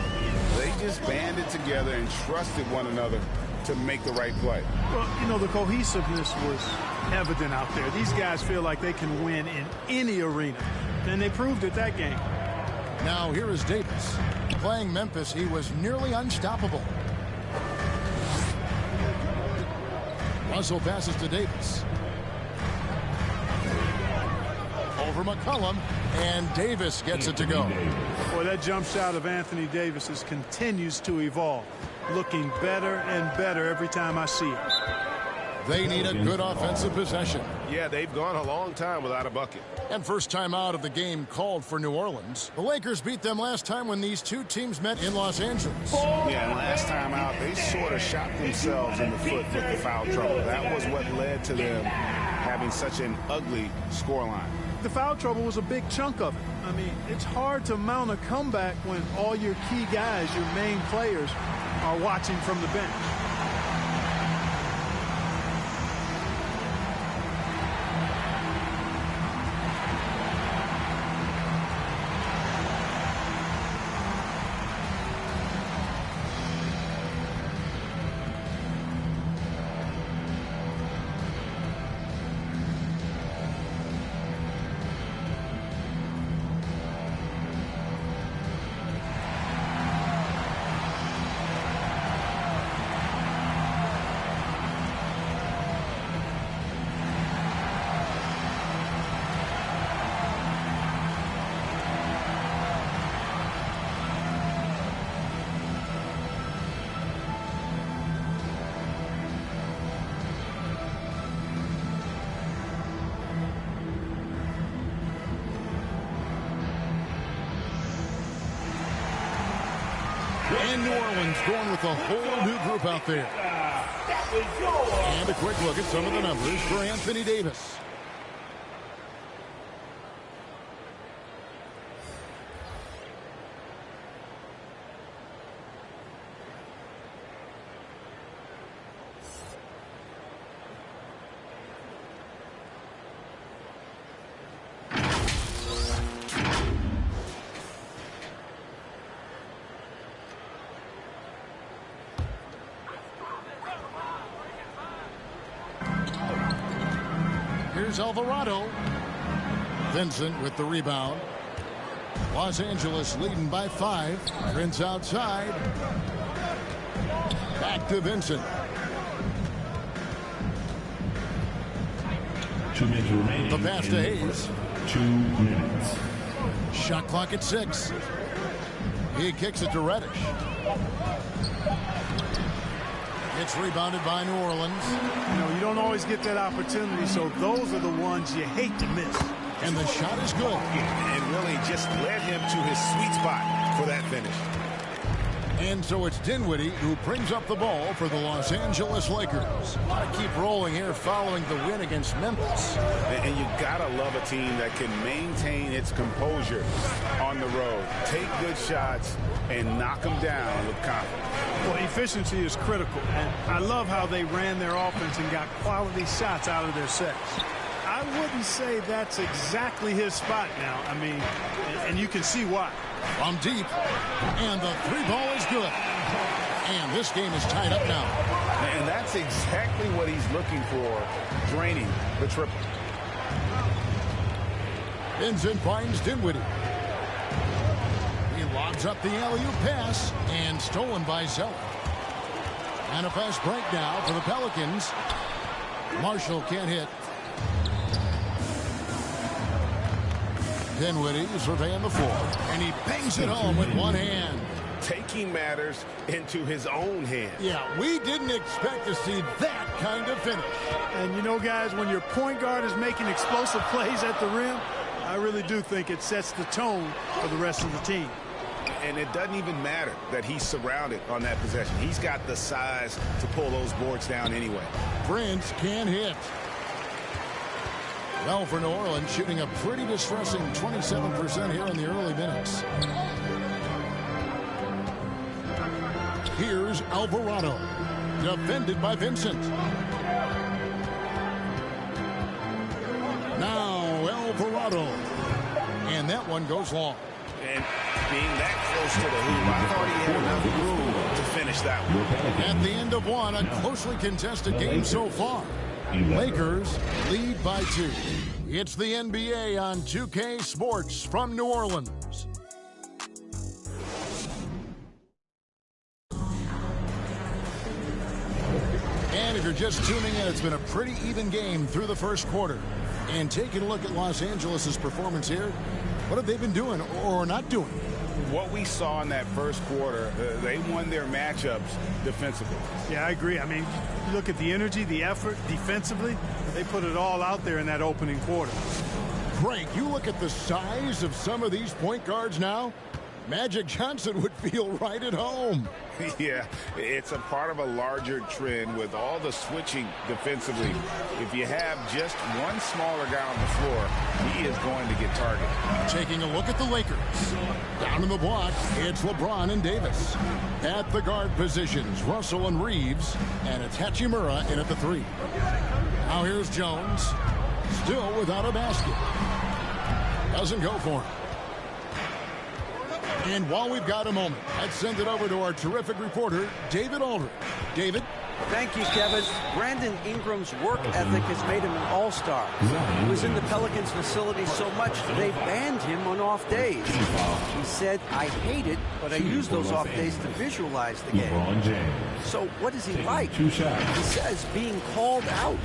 they just banded together and trusted one another to make the right play. Well, you know, the cohesiveness was evident out there. These guys feel like they can win in any arena, and they proved it that game. Now here is Davis. Playing Memphis, he was nearly unstoppable. Russell passes to Davis. Over McCollum, and Davis gets it to go. Boy, that jump shot of Anthony Davis continues to evolve. Looking better and better every time I see it. They need a good offensive possession. Yeah, they've gone a long time without a bucket. And first time out of the game called for New Orleans. The Lakers beat them last time when these two teams met in Los Angeles. Yeah, and last time out, they sort of shot themselves in the foot with the foul trouble. That was what led to them having such an ugly scoreline. The foul trouble was a big chunk of it. I mean, it's hard to mount a comeback when all your key guys, your main players, are watching from the bench. And New Orleans going with a whole new group out there. And a quick look at some of the numbers for Anthony Davis. Here's Alvarado. Vincent with the rebound. Los Angeles leading by 5. Prince outside. Back to Vincent. 2 minutes remaining. The pass to Hayes. 2 minutes. Shot clock at 6. He kicks it to Reddish. It's rebounded by New Orleans. You know, you don't always get that opportunity, so those are the ones you hate to miss. And the shot is good. And really just led him to his sweet spot for that finish. And so it's Dinwiddie who brings up the ball for the Los Angeles Lakers. Want to keep rolling here following the win against Memphis. And you gotta love a team that can maintain its composure on the road. Take good shots and knock them down with confidence. Well, efficiency is critical. And I love how they ran their offense and got quality shots out of their sets. I wouldn't say that's exactly his spot now. I mean, and you can see why. From deep, and the 3 ball is good. And this game is tied up now. And that's exactly what he's looking for, draining the triple. Vincent finds Dinwiddie. He lobs up the alley-oop pass, and stolen by Zeller. And a fast break now for the Pelicans. Marshall can't hit. Dinwiddie surveying the floor, and he bangs it home with one hand. Taking matters into his own hands. Yeah, we didn't expect to see that kind of finish. And you know, guys, when your point guard is making explosive plays at the rim, I really do think it sets the tone for the rest of the team. And it doesn't even matter that he's surrounded on that possession. He's got the size to pull those boards down anyway. Prince can't hit. Well, for New Orleans, shooting a pretty distressing 27% here in the early minutes. Here's Alvarado, defended by Vincent. Now Alvarado, and that one goes long. And being that close to the hoop, I thought he had enough room to finish that one. At the end of one, a closely contested game so far. Lakers lead by 2. It's the NBA on 2K Sports from New Orleans. And if you're just tuning in, it's been a pretty even game through the first quarter. And taking a look at Los Angeles' performance here, what have they been doing or not doing? What we saw in that first quarter, they won their matchups defensively. Yeah, I agree. I mean, you look at the energy, the effort defensively, they put it all out there in that opening quarter. Greg, you look at the size of some of these point guards now, Magic Johnson would feel right at home. Yeah, it's a part of a larger trend with all the switching defensively. If you have just one smaller guy on the floor, he is going to get targeted. Taking a look at the Lakers. Down in the block, it's LeBron and Davis. At the guard positions, Russell and Reeves. And it's Hachimura in at the 3. Now here's Jones. Still without a basket. Doesn't go for him. And while we've got a moment, let's send it over to our terrific reporter, David Aldridge. David? Thank you, Kevin. Brandon Ingram's work ethic has made him an all-star. He was in the Pelicans facility so much they banned him on off days. He said, I hate it, but I use those off days to visualize the game. So what is he like? He says being called out.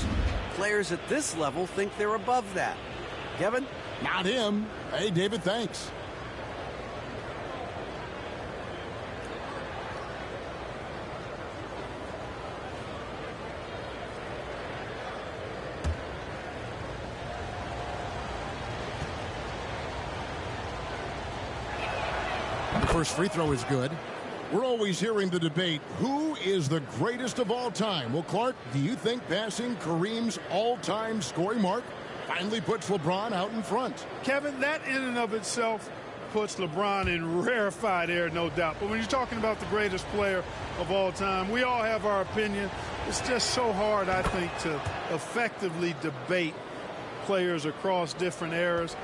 Players at this level think they're above that. Kevin? Not him. Hey, David, thanks. First free throw is good. We're always hearing the debate, who is the greatest of all time? Well, Clark, do you think passing Kareem's all-time scoring mark finally puts LeBron out in front? Kevin, that in and of itself puts LeBron in rarefied air, no doubt. But when you're talking about the greatest player of all time, we all have our opinion. It's just so hard, I think, to effectively debate players across different eras.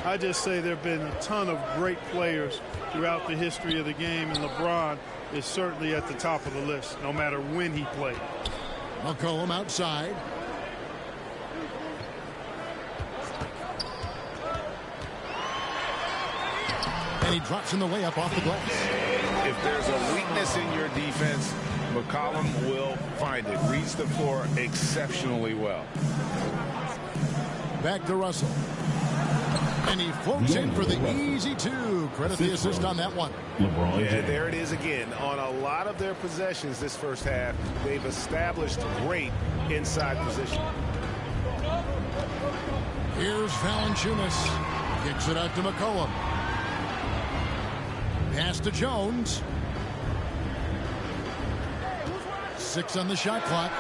I just say there have been a ton of great players throughout the history of the game, and LeBron is certainly at the top of the list, no matter when he played. McCollum outside. And he drops in the layup off the glass. If there's a weakness in your defense, McCollum will find it. Reads the floor exceptionally well. Back to Russell. And he floats in for the easy two. Credit the assist on that one. Yeah, there it is again. On a lot of their possessions this first half, they've established great inside position. Here's Valanciunas. Kicks it out to McCollum. Pass to Jones. 6 on the shot clock.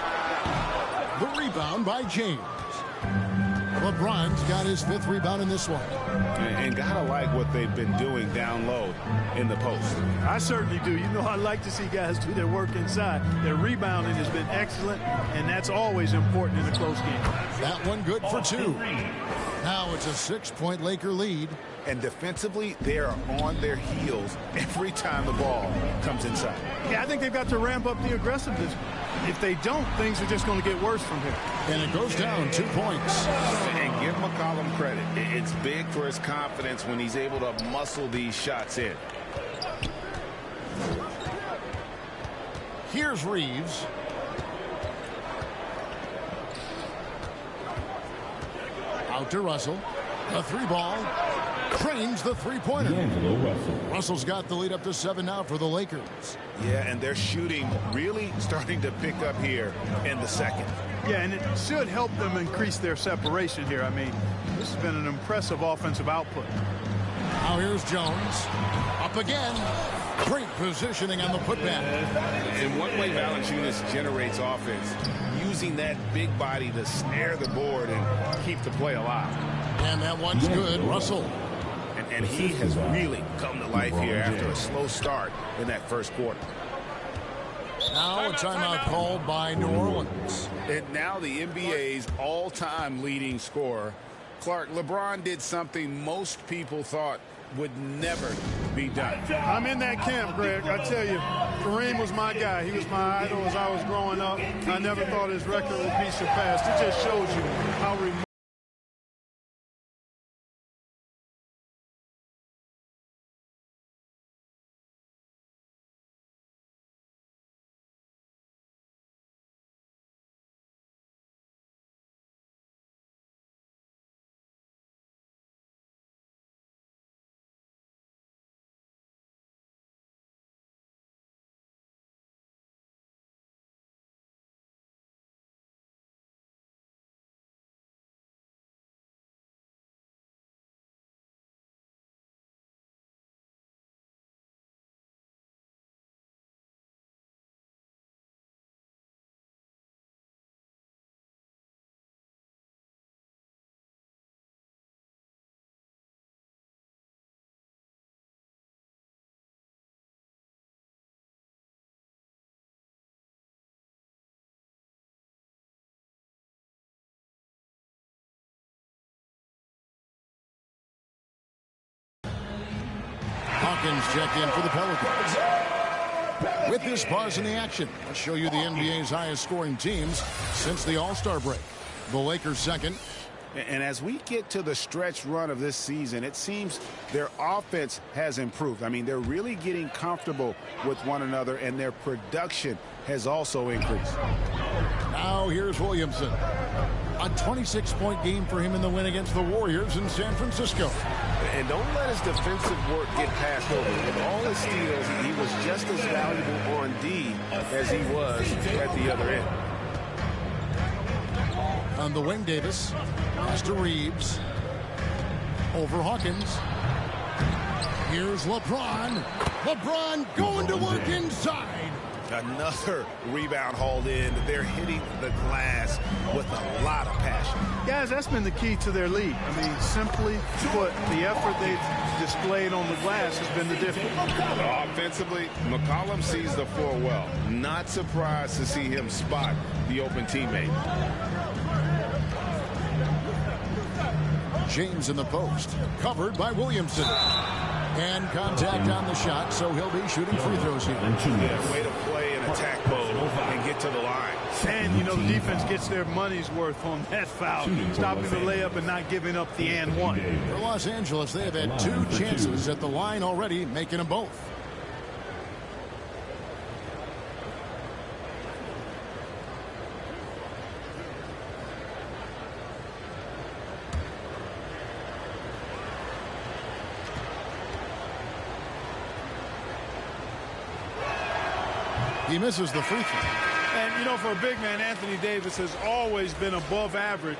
The rebound by James. LeBron's got his 5th rebound in this one. And gotta like what they've been doing down low in the post. I certainly do. You know, I like to see guys do their work inside. Their rebounding has been excellent, and that's always important in a close game. That one good for 2. Now it's a 6-point Laker lead. And defensively, they are on their heels every time the ball comes inside. Yeah, I think they've got to ramp up the aggressiveness. If they don't, things are just going to get worse from here. And it goes down 2 points. And give McCollum credit. It's big for his confidence when he's able to muscle these shots in. Here's Reeves. Out to Russell. A 3-ball. Cranes the 3-pointer. Russell's got the lead up to 7 now for the Lakers. Yeah, and their shooting really starting to pick up here in the second. Yeah, and it should help them increase their separation here. I mean, this has been an impressive offensive output. Now here's Jones. Up again. Great positioning on the putback. In one way, Valanciunas generates offense, using that big body to snare the board and keep the play alive. And that one's good. Russell. And he has really come to life here after a slow start in that first quarter. Now a timeout called by New Orleans. And now the NBA's all-time leading scorer. Clark, LeBron did something most people thought would never be done. I'm in that camp, Greg. I tell you, Kareem was my guy. He was my idol as I was growing up. I never thought his record would be surpassed. It just shows you how remarkable. Hawkins checked in for the Pelicans. With this pause in the action, let's show you the NBA's highest scoring teams since the All-Star break. The Lakers second. And as we get to the stretch run of this season, it seems their offense has improved. I mean, they're really getting comfortable with one another, and their production has also increased. Now here's Williamson. A 26-point game for him in the win against the Warriors in San Francisco. And don't let his defensive work get passed over. With all his steals, he was just as valuable on D as he was at the other end. On the wing, Davis. Pass to Reeves. Over Hawkins. Here's LeBron. LeBron going to work inside. Another rebound hauled in. They're hitting the glass with a lot of passion. Guys, that's been the key to their lead. I mean, simply put, the effort they've displayed on the glass has been the difference. Offensively, McCollum sees the floor well. Not surprised to see him spot the open teammate. James in the post. Covered by Williamson. And contact on the shot, so he'll be shooting free throws here. Yeah, way to play in in attack mode and get to the line. And, you know, the defense gets their money's worth on that foul, stopping the layup and not giving up the and one. For Los Angeles, they have had 2 chances at the line already, making them both. He misses the free throw. And, you know, for a big man, Anthony Davis has always been above average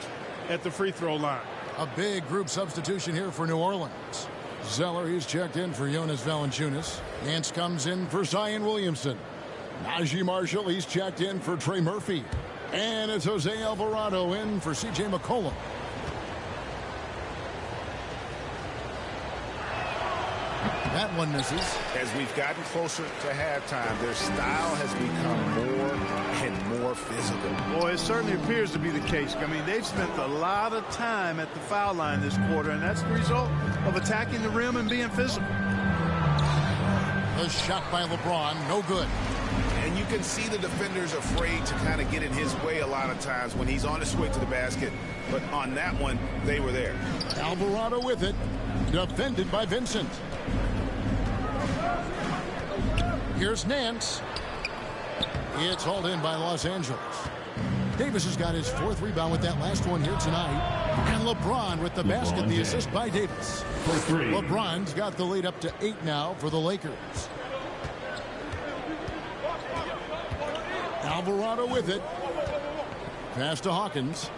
at the free throw line. A big group substitution here for New Orleans. Zeller, he's checked in for Jonas Valanciunas. Nance comes in for Zion Williamson. Najee Marshall, he's checked in for Trey Murphy. And it's Jose Alvarado in for C.J. McCollum. That one misses. As we've gotten closer to halftime, their style has become more and more physical. Boy, it certainly appears to be the case. I mean, they've spent a lot of time at the foul line this quarter, and that's the result of attacking the rim and being physical. The shot by LeBron, no good. And you can see the defenders afraid to kind of get in his way a lot of times when he's on his way to the basket. But on that one, they were there. Alvarado with it. Defended by Vincent. Here's Nance. It's hauled in by Los Angeles. Davis has got his 4th rebound with that last one here tonight. And LeBron with the basket, the assist by Davis. LeBron's got the lead up to 8 now for the Lakers. Alvarado with it. Pass to Hawkins.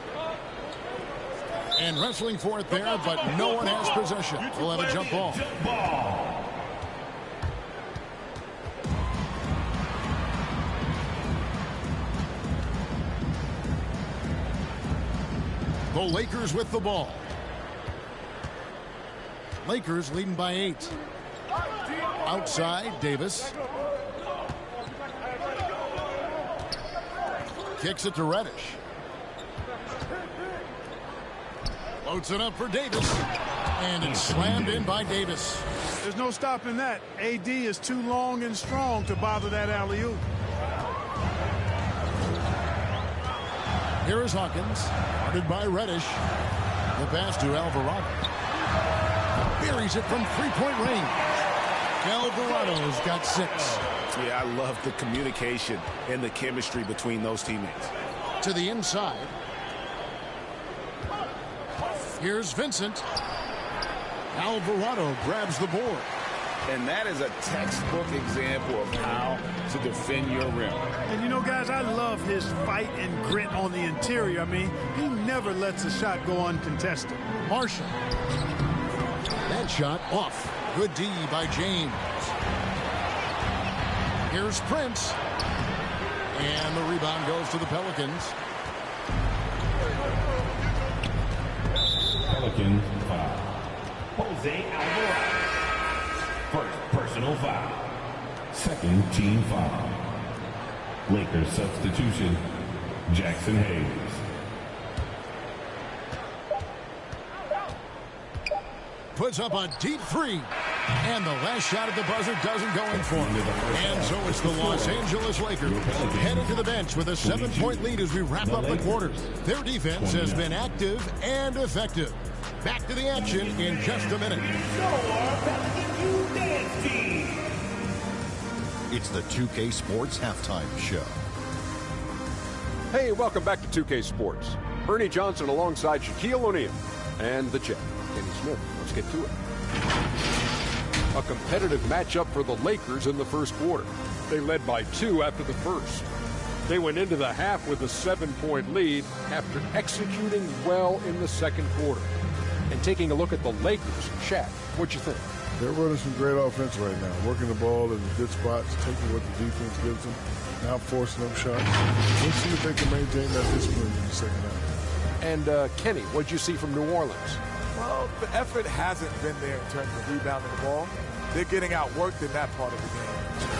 And wrestling for it there, but no one has possession. We'll have a jump ball. The Lakers with the ball. Lakers leading by 8. Outside, Davis. Kicks it to Reddish. Floats it up for Davis. And it's slammed in by Davis. There's no stopping that. AD is too long and strong to bother that alley-oop. Here is Hawkins, guarded by Reddish. The pass to Alvarado. Buries it from 3-point range. Alvarado's got 6. Yeah, I love the communication and the chemistry between those teammates. To the inside. Here's Vincent. Alvarado grabs the board. And that is a textbook example of how to defend your rim. And, you know, guys, I love his fight and grit on the interior. I mean, he never lets a shot go uncontested. Marshall. That shot off. Good D by James. Here's Prince. And the rebound goes to the Pelicans. Pelicans foul. Jose Alvarado. First personal foul. Second team foul. Lakers substitution, Jackson Hayes. Puts up a deep 3. And the last shot at the buzzer doesn't go in for him. And so it's the Los Angeles Lakers headed to the bench with a 7-point lead as we wrap up the quarter. Their defense has been active and effective. Back to the action in just a minute. It's the 2K Sports Halftime Show. Hey, welcome back to 2K Sports. Ernie Johnson alongside Shaquille O'Neal and the Jet, Kenny Smith. Let's get to it. A competitive matchup for the Lakers in the first quarter. They led by 2 after the first. They went into the half with a 7-point lead after executing well in the second quarter. And taking a look at the Lakers, Shaq, what'd you think? They're running some great offense right now, working the ball in good spots, taking what the defense gives them, not forcing them shots. We'll see if they can maintain that discipline in the second half. And Kenny, what'd you see from New Orleans? Well, the effort hasn't been there in terms of rebounding the ball. They're getting outworked in that part of the game.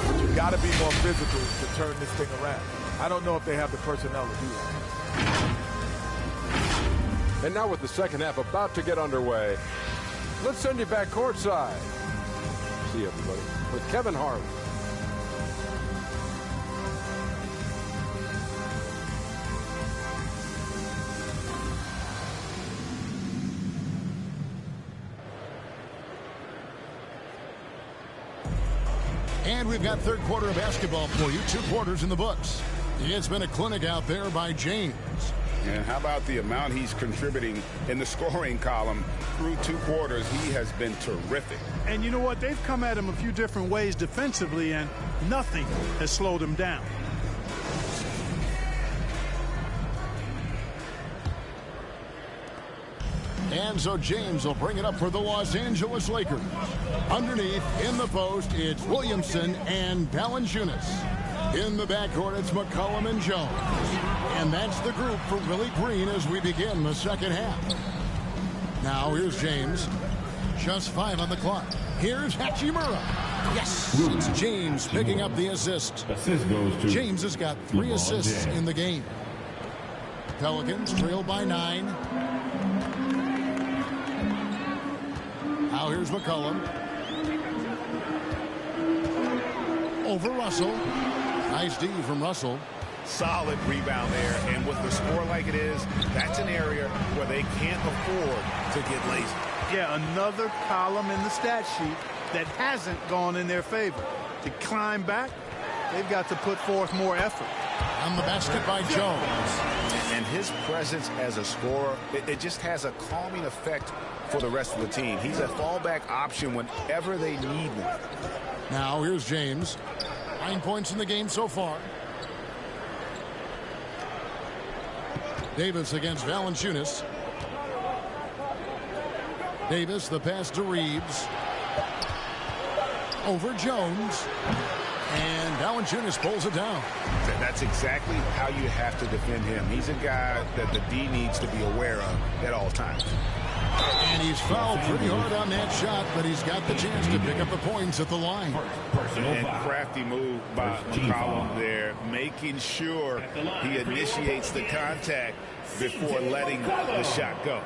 But you've got to be more physical to turn this thing around. I don't know if they have the personnel to do that. And now with the second half about to get underway, let's send you back courtside. See you, everybody, with Kevin Harlan. And we've got third quarter of basketball for you. 2 quarters in the books. It's been a clinic out there by James. And how about the amount he's contributing in the scoring column through 2 quarters? He has been terrific. And you know what? They've come at him a few different ways defensively, and nothing has slowed him down. And so James will bring it up for the Los Angeles Lakers. Underneath, in the post, it's Williamson and Valanciunas. In the backcourt, it's McCollum and Jones. And that's the group for Willie Green as we begin the second half. Now, here's James. Just 5 on the clock. Here's Hachimura. Yes, it's James picking up the assist. James has got 3 assists in the game. Pelicans trail by 9. Now here's McCollum. Over Russell. Nice D from Russell. Solid rebound there, and with the score like it is, that's an area where they can't afford to get lazy. Yeah, another column in the stat sheet that hasn't gone in their favor. To climb back, they've got to put forth more effort. On the basket by Jones. And his presence as a scorer, it just has a calming effect for the rest of the team. He's a fallback option whenever they need one. Now here's James. 9 points in the game so far. Davis against Valanciunas. Davis, the pass to Reeves. Over Jones. And Valanciunas pulls it down. That's exactly how you have to defend him. He's a guy that the D needs to be aware of at all times. And he's fouled pretty hard on that shot, but he's got the chance to pick up the points at the line. And crafty move by McCollum there, making sure he initiates the contact before letting the shot go.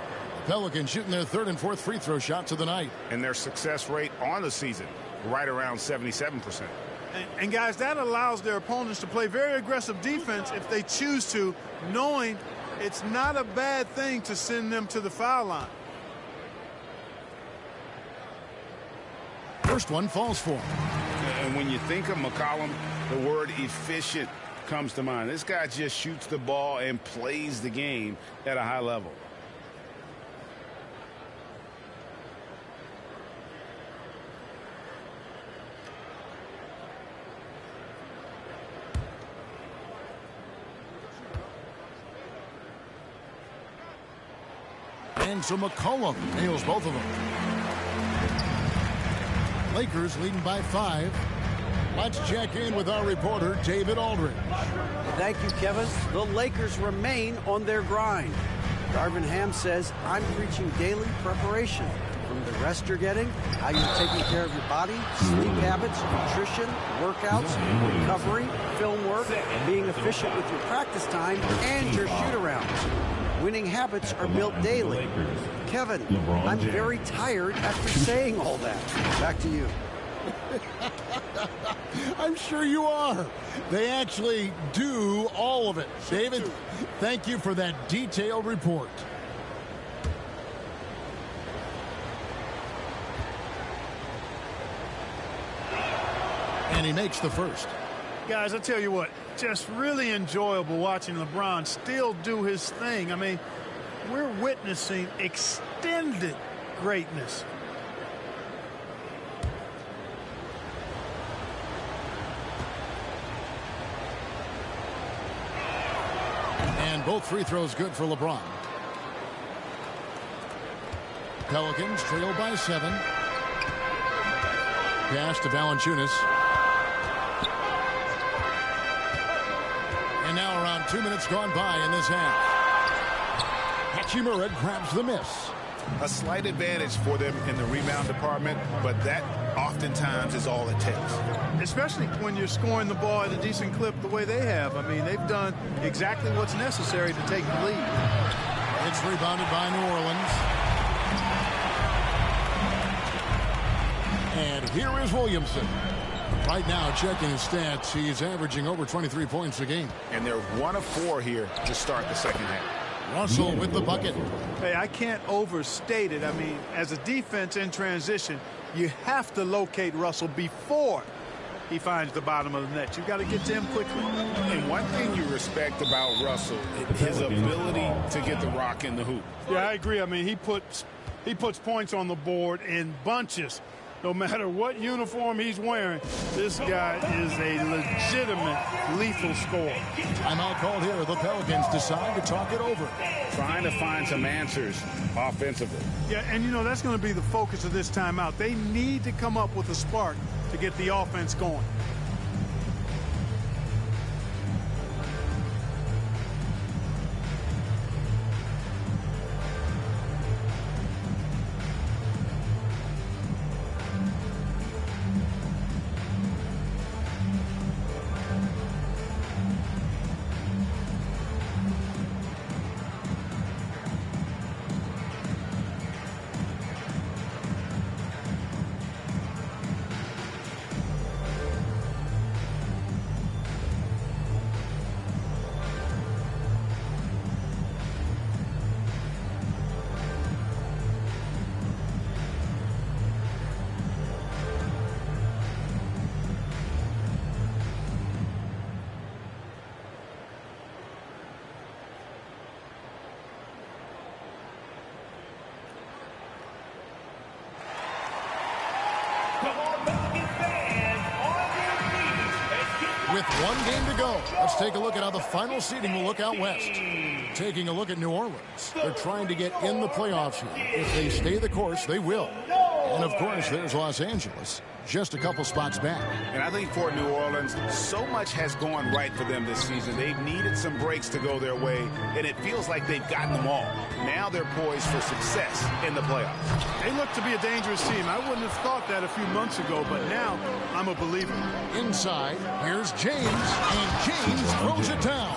Pelicans shooting their 3rd and 4th free throw shots of the night. And their success rate on the season, right around 77%. And guys, that allows their opponents to play very aggressive defense if they choose to, knowing it's not a bad thing to send them to the foul line. First one falls for him. And when you think of McCollum, the word efficient comes to mind. This guy just shoots the ball and plays the game at a high level. And so McCollum nails both of them. Lakers leading by 5. Let's check in with our reporter, David Aldridge. Thank you, Kevin. The Lakers remain on their grind. Darvin Ham says, I'm preaching daily preparation. From the rest you're getting, how you're taking care of your body, sleep habits, nutrition, workouts, recovery, film work, being efficient with your practice time, and your shoot-arounds. Winning habits are built daily. Kevin, I'm very tired after saying all that. Back to you. I'm sure you are. They actually do all of it. David, thank you for that detailed report. And he makes the first. Guys, I tell you what, just really enjoyable watching LeBron still do his thing. I mean, we're witnessing extended greatness. And both free throws good for LeBron. Pelicans trail by 7. Pass to Valanciunas. And now around 2 minutes gone by in this half. Hachimura grabs the miss. A slight advantage for them in the rebound department, but that oftentimes is all it takes. Especially when you're scoring the ball at a decent clip the way they have. I mean, they've done exactly what's necessary to take the lead. It's rebounded by New Orleans. And here is Williamson. Right now, checking his stats, he's averaging over 23 points a game. And they're 1 of 4 here to start the second half. Russell with the bucket. Hey, I can't overstate it. I mean, as a defense in transition, you have to locate Russell before he finds the bottom of the net. You got to get to him quickly. And one thing you respect about Russell, his ability to get the rock in the hoop. Yeah, I agree. I mean, he puts points on the board in bunches. No matter what uniform he's wearing, this guy is a legitimate lethal scorer. Timeout called here. The Pelicans decide to talk it over. Trying to find some answers offensively. Yeah, and you know, that's going to be the focus of this timeout. They need to come up with a spark to get the offense going. With one game to go, let's take a look at how the final seeding will look out west. Taking a look at New Orleans. They're trying to get in the playoffs here. If they stay the course, they will. And, of course, there's Los Angeles, just a couple spots back. And I think for New Orleans, so much has gone right for them this season. They've needed some breaks to go their way, and it feels like they've gotten them all. Now they're poised for success in the playoffs. They look to be a dangerous team. I wouldn't have thought that a few months ago, but now I'm a believer. Inside, here's James, and James throws it down.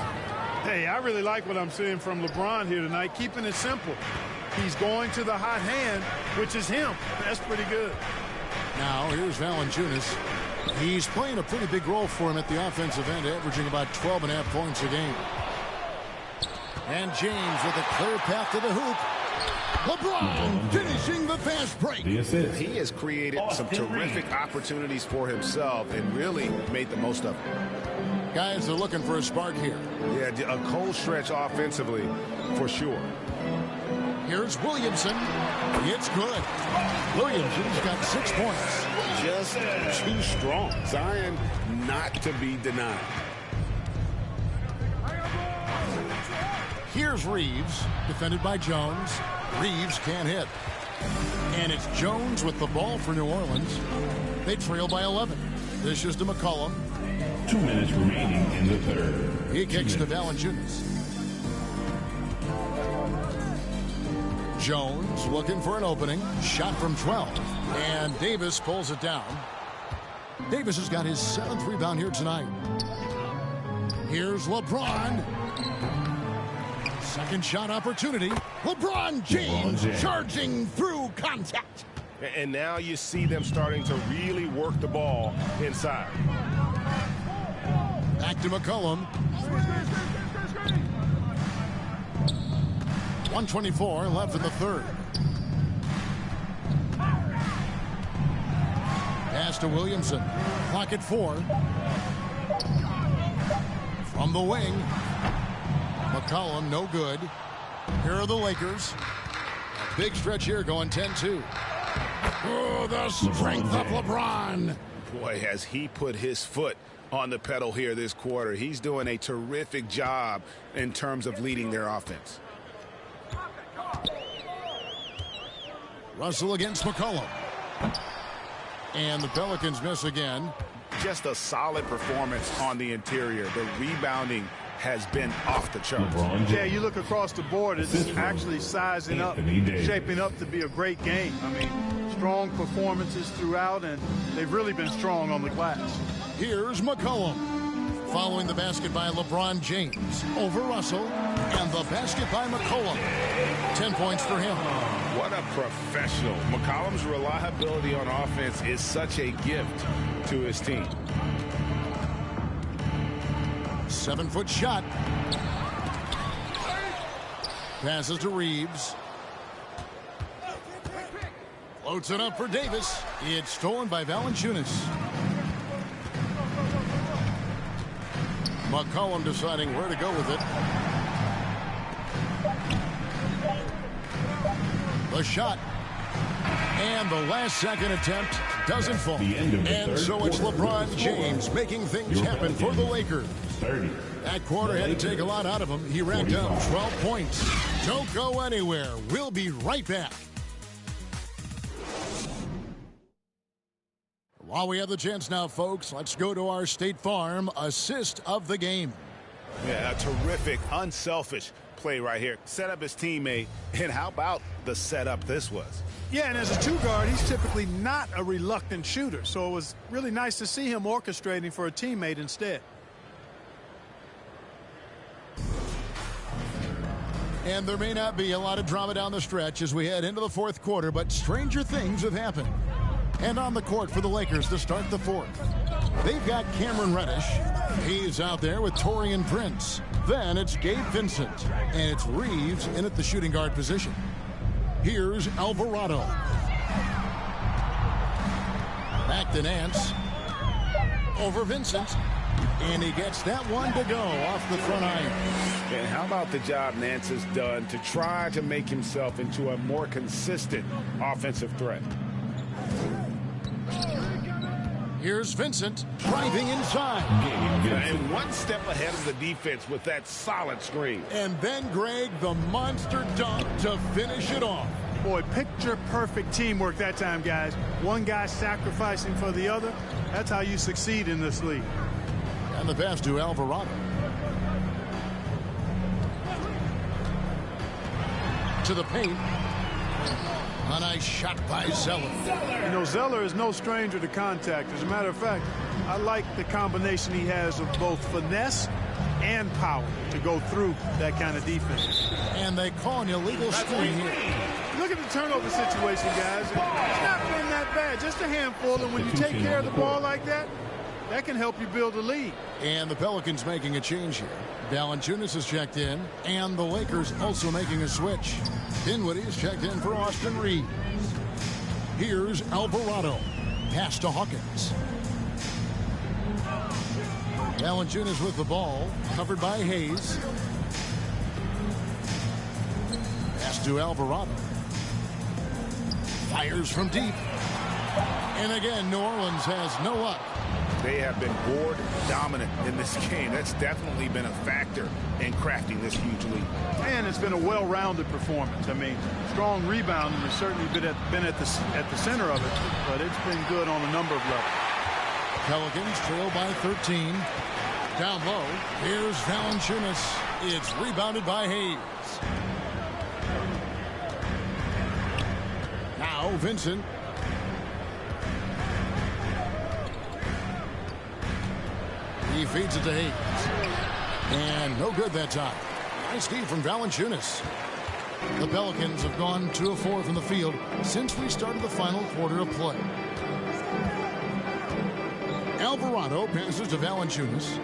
Hey, I really like what I'm seeing from LeBron here tonight, keeping it simple. He's going to the hot hand, which is him. That's pretty good. Now, here's Valanciunas. He's playing a pretty big role for him at the offensive end, averaging about 12.5 points a game. And James with a clear path to the hoop. LeBron finishing the fast break. He has created some terrific opportunities for himself and really made the most of it. Guys are looking for a spark here. Yeah, a cold stretch offensively for sure. Here's Williamson. It's good. Williamson's got 6 points. Just too strong. Zion not to be denied. Here's Reeves, defended by Jones. Reeves can't hit. And it's Jones with the ball for New Orleans. They trail by 11. This is to McCollum. 2 minutes remaining in the third. He kicks to Valanciunas. Jones looking for an opening. Shot from 12. And Davis pulls it down. Davis has got his 7th rebound here tonight. Here's LeBron. Second shot opportunity. LeBron James charging through contact. And now you see them starting to really work the ball inside. Back to McCollum. 1:24 left in the third. Pass to Williamson. Clock at 4. From the wing. McCollum, no good. Here are the Lakers. A big stretch here going 10-2. Oh, the strength of LeBron. Boy, has he put his foot on the pedal here this quarter. He's doing a terrific job in terms of leading their offense. Russell against McCollum. And the Pelicans miss again. Just a solid performance on the interior. The rebounding has been off the charts. Yeah, you look across the board, it's actually sizing up, shaping up to be a great game. I mean, strong performances throughout, and they've really been strong on the glass. Here's McCollum. Following the basket by LeBron James over Russell, and the basket by McCollum. 10 points for him. What a professional. McCollum's reliability on offense is such a gift to his team. 7-foot shot. Passes to Reeves. Floats it up for Davis. It's stolen by Valanciunas. McCollum deciding where to go with it. The shot. And the last second attempt doesn't fall. And so it's LeBron James making things happen for the Lakers. That quarter had to take a lot out of him. He racked up 12 points. Don't go anywhere. We'll be right back. While we have the chance now, folks, let's go to our State Farm assist of the game. Yeah, a terrific, unselfish play right here. Set up his teammate, and how about the setup this was? Yeah, and as a two-guard, he's typically not a reluctant shooter, so it was really nice to see him orchestrating for a teammate instead. And there may not be a lot of drama down the stretch as we head into the fourth quarter, but stranger things have happened. And on the court for the Lakers to start the fourth, they've got Cameron Reddish. He's out there with Taurean Prince. Then it's Gabe Vincent. And it's Reeves in at the shooting guard position. Here's Alvarado. Back to Nance. Over Vincent. And he gets that one to go off the front iron. And how about the job Nance has done to try to make himself into a more consistent offensive threat? Here's Vincent driving inside. And one step ahead of the defense with that solid screen. And then, Greg, the monster dunk to finish it off. Boy, picture-perfect teamwork that time, guys. One guy sacrificing for the other. That's how you succeed in this league. And the pass to Alvarado. To the paint. A nice shot by Zeller. You know, Zeller is no stranger to contact. As a matter of fact, I like the combination he has of both finesse and power to go through that kind of defense. And they call an illegal screen here. Look at the turnover situation, guys. It's not been that bad, just a handful. And when you take care of the ball like that, that can help you build a lead. And the Pelicans making a change here. Valanciunas has checked in, and the Lakers also making a switch. Dinwiddie is checked in for Austin Reeves. Here's Alvarado. Pass to Hawkins. Valanciunas with the ball, covered by Hayes. Pass to Alvarado. Fires from deep. And again, New Orleans has no luck. They have been board dominant in this game. That's definitely been a factor in crafting this huge lead. And it's been a well-rounded performance. I mean, strong rebounding has certainly been at the center of it, but it's been good on a number of levels. Pelicans trail by 13. Down low, here's Valanciunas. It's rebounded by Hayes. Now Vincent. He feeds it to Hayes. And no good that time. Nice feed from Valanciunas. The Pelicans have gone 2 of 4 from the field since we started the final quarter of play. Alvarado passes to Valanciunas.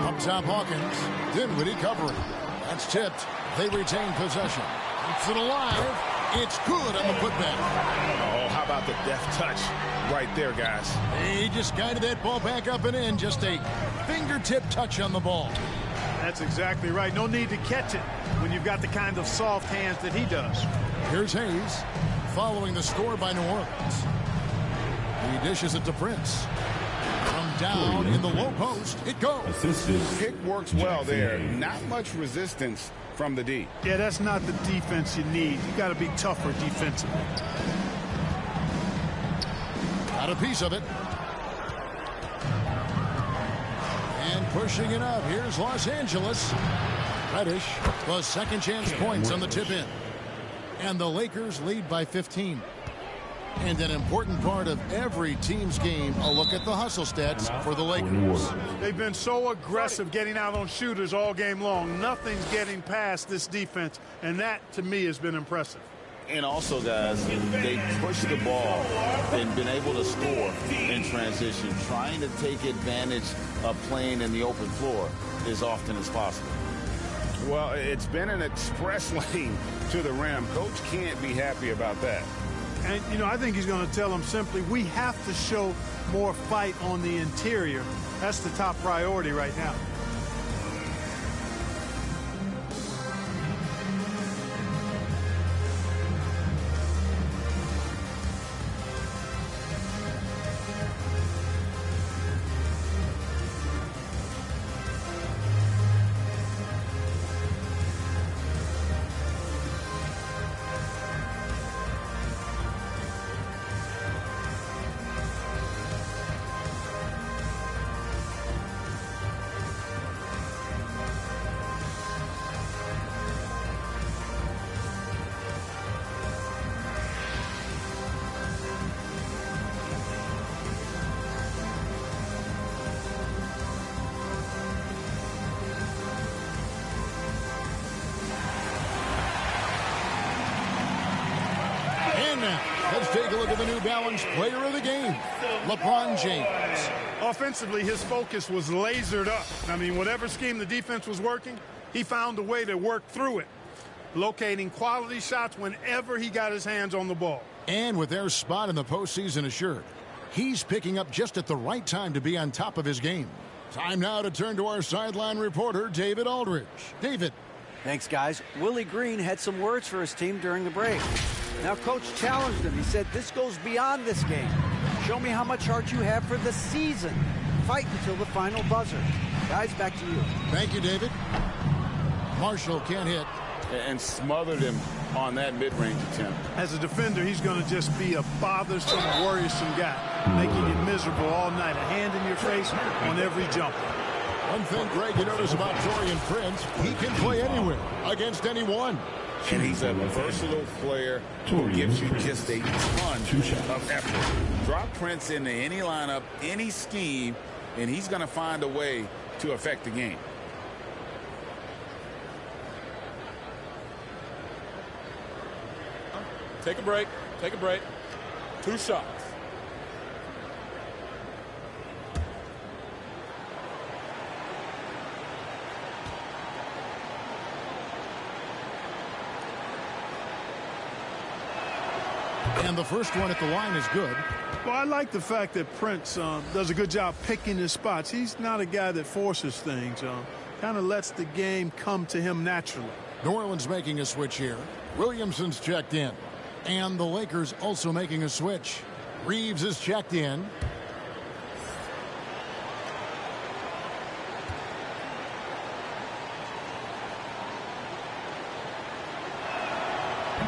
Up top, Hawkins. Dinwiddie covering. That's tipped. They retain possession. Keeps it alive. It's good on the putback. Oh, how about the deft touch right there, guys? He just guided that ball back up and in. Just a fingertip touch on the ball. That's exactly right. No need to catch it when you've got the kind of soft hands that he does. Here's Hayes following the score by New Orleans. He dishes it to Prince. From down in the low post, it goes. Pick works well there. Not much resistance from the D. Yeah, that's not the defense you need. You got to be tougher defensively. Got a piece of it. And pushing it up. Here's Los Angeles. Reddish, the second chance points on the tip in. And the Lakers lead by 15. And an important part of every team's game, a look at the hustle stats for the Lakers. They've been so aggressive getting out on shooters all game long. Nothing's getting past this defense, and that, to me, has been impressive. And also, guys, they push the ball and been able to score in transition, trying to take advantage of playing in the open floor as often as possible. Well, it's been an express lane to the rim. Coach can't be happy about that. And, you know, I think he's going to tell them simply, we have to show more fight on the interior. That's the top priority right now. Let's take a look at the New Balance player of the game, LeBron James. Offensively, his focus was lasered up. I mean, whatever scheme the defense was working, he found a way to work through it, locating quality shots whenever he got his hands on the ball. And with their spot in the postseason assured, he's picking up just at the right time to be on top of his game. Time now to turn to our sideline reporter, David Aldridge. David. Thanks, guys. Willie Green had some words for his team during the break. Now, Coach challenged him. He said, this goes beyond this game. Show me how much heart you have for the season. Fight until the final buzzer. Guys, back to you. Thank you, David. Marshall can't hit. And smothered him on that mid-range attempt. As a defender, he's going to just be a bothersome, worrisome guy, making it miserable all night. A hand in your face on every jump. One thing, Greg, you notice about Taurean Prince, he can play anywhere, against anyone. And he's a versatile player who gives you just a ton of effort. Drop Prince into any lineup, any scheme, and he's going to find a way to affect the game. Take a break. Take a break. 2 shots. And the first one at the line is good. Well, I like the fact that Prince does a good job picking his spots. He's not a guy that forces things. Kind of lets the game come to him naturally. New Orleans making a switch here. Williamson's checked in. And the Lakers also making a switch. Reeves is checked in.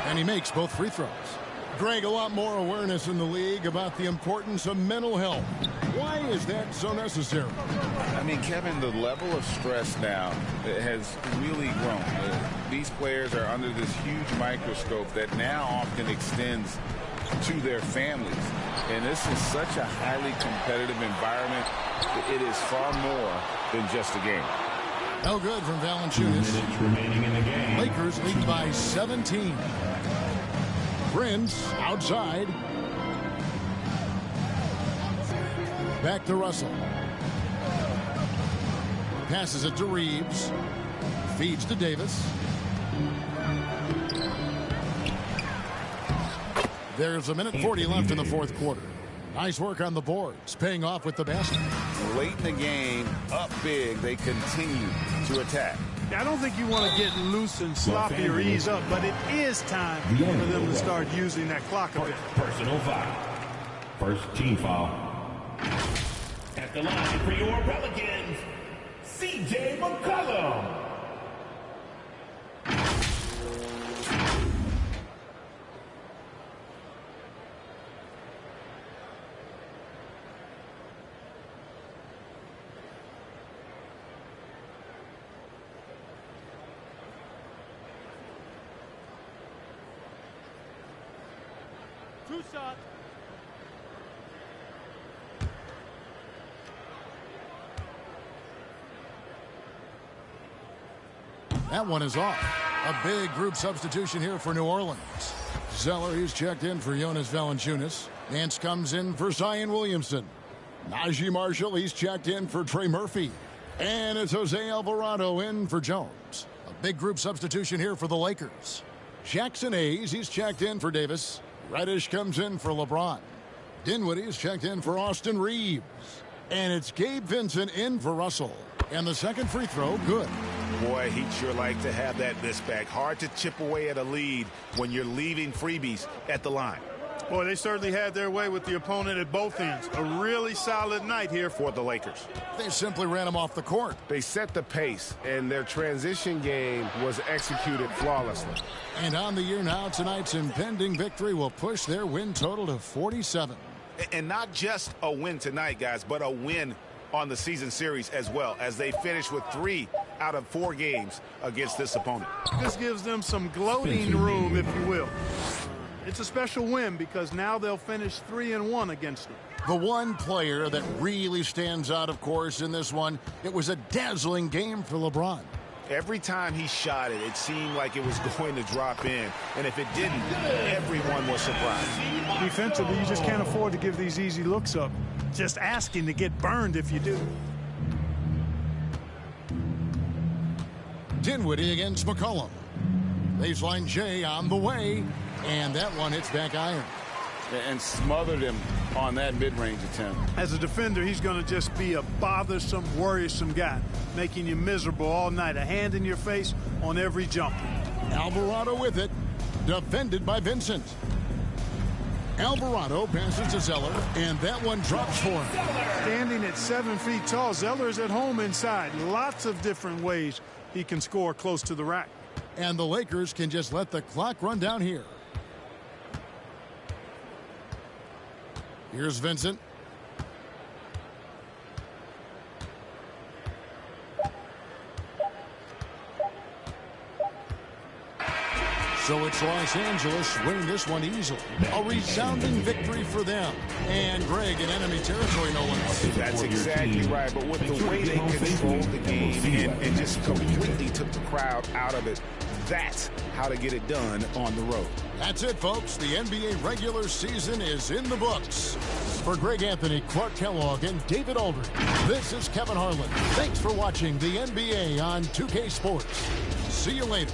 And he makes both free throws. Greg, a lot more awareness in the league about the importance of mental health. Why is that so necessary? I mean, Kevin, the level of stress now has really grown. These players are under this huge microscope that now often extends to their families. And this is such a highly competitive environment. It is far more than just a game. No good from Valanciunas. Minutes remaining in the game. Lakers lead by 17. Prince outside. Back to Russell. Passes it to Reeves. Feeds to Davis. There's 1:40 left in the fourth quarter. Nice work on the boards, paying off with the basket. Late in the game, up big, they continue to attack. I don't think you want to get loose and sloppy or ease up, but it is time for them to start using that clock a bit. Personal foul. First team foul. At the line for your Pelicans, C.J. McCollum. Two shots. That one is off. A big group substitution here for New Orleans. Zeller, he's checked in for Jonas Valanciunas. Nance comes in for Zion Williamson. Najee Marshall, he's checked in for Trey Murphy. And it's Jose Alvarado in for Jones. A big group substitution here for the Lakers. Jackson Hayes, he's checked in for Davis. Reddish comes in for LeBron. Dinwiddie's checked in for Austin Reeves. And it's Gabe Vincent in for Russell. And the second free throw, good. Boy, he'd sure like to have that miss back. Hard to chip away at a lead when you're leaving freebies at the line. Boy, they certainly had their way with the opponent at both ends. A really solid night here for the Lakers. They simply ran him off the court. They set the pace, and their transition game was executed flawlessly. And on the year now, tonight's impending victory will push their win total to 47. And not just a win tonight, guys, but a win on the season series as well, as they finish with 3 out of 4 games against this opponent. This gives them some gloating room, if you will. It's a special win because now they'll finish 3-1 against them. The one player that really stands out, of course, in this one, it was a dazzling game for LeBron. Every time he shot it, it seemed like it was going to drop in. And if it didn't, everyone was surprised. Defensively, you just can't afford to give these easy looks up. Just asking to get burned if you do. Dinwiddie against McCollum. Baseline J on the way. And that one hits back iron. And smothered him on that mid-range attempt. As a defender, he's going to just be a bothersome, worrisome guy, making you miserable all night. A hand in your face on every jump. Alvarado with it. Defended by Vincent. Alvarado passes to Zeller, and that one drops for him. Standing at 7 feet tall, Zeller's at home inside. Lots of different ways he can score close to the rack. And the Lakers can just let the clock run down here. Here's Vincent. So it's Los Angeles winning this one easily. A resounding victory for them. And Greg in enemy territory, no less. That's exactly right. But with the way they controlled the game and just completely took the crowd out of it, that's how to get it done on the road. That's it, folks. The NBA regular season is in the books. For Greg Anthony, Clark Kellogg, and David Aldridge, this is Kevin Harlan. Thanks for watching the NBA on 2K Sports. See you later.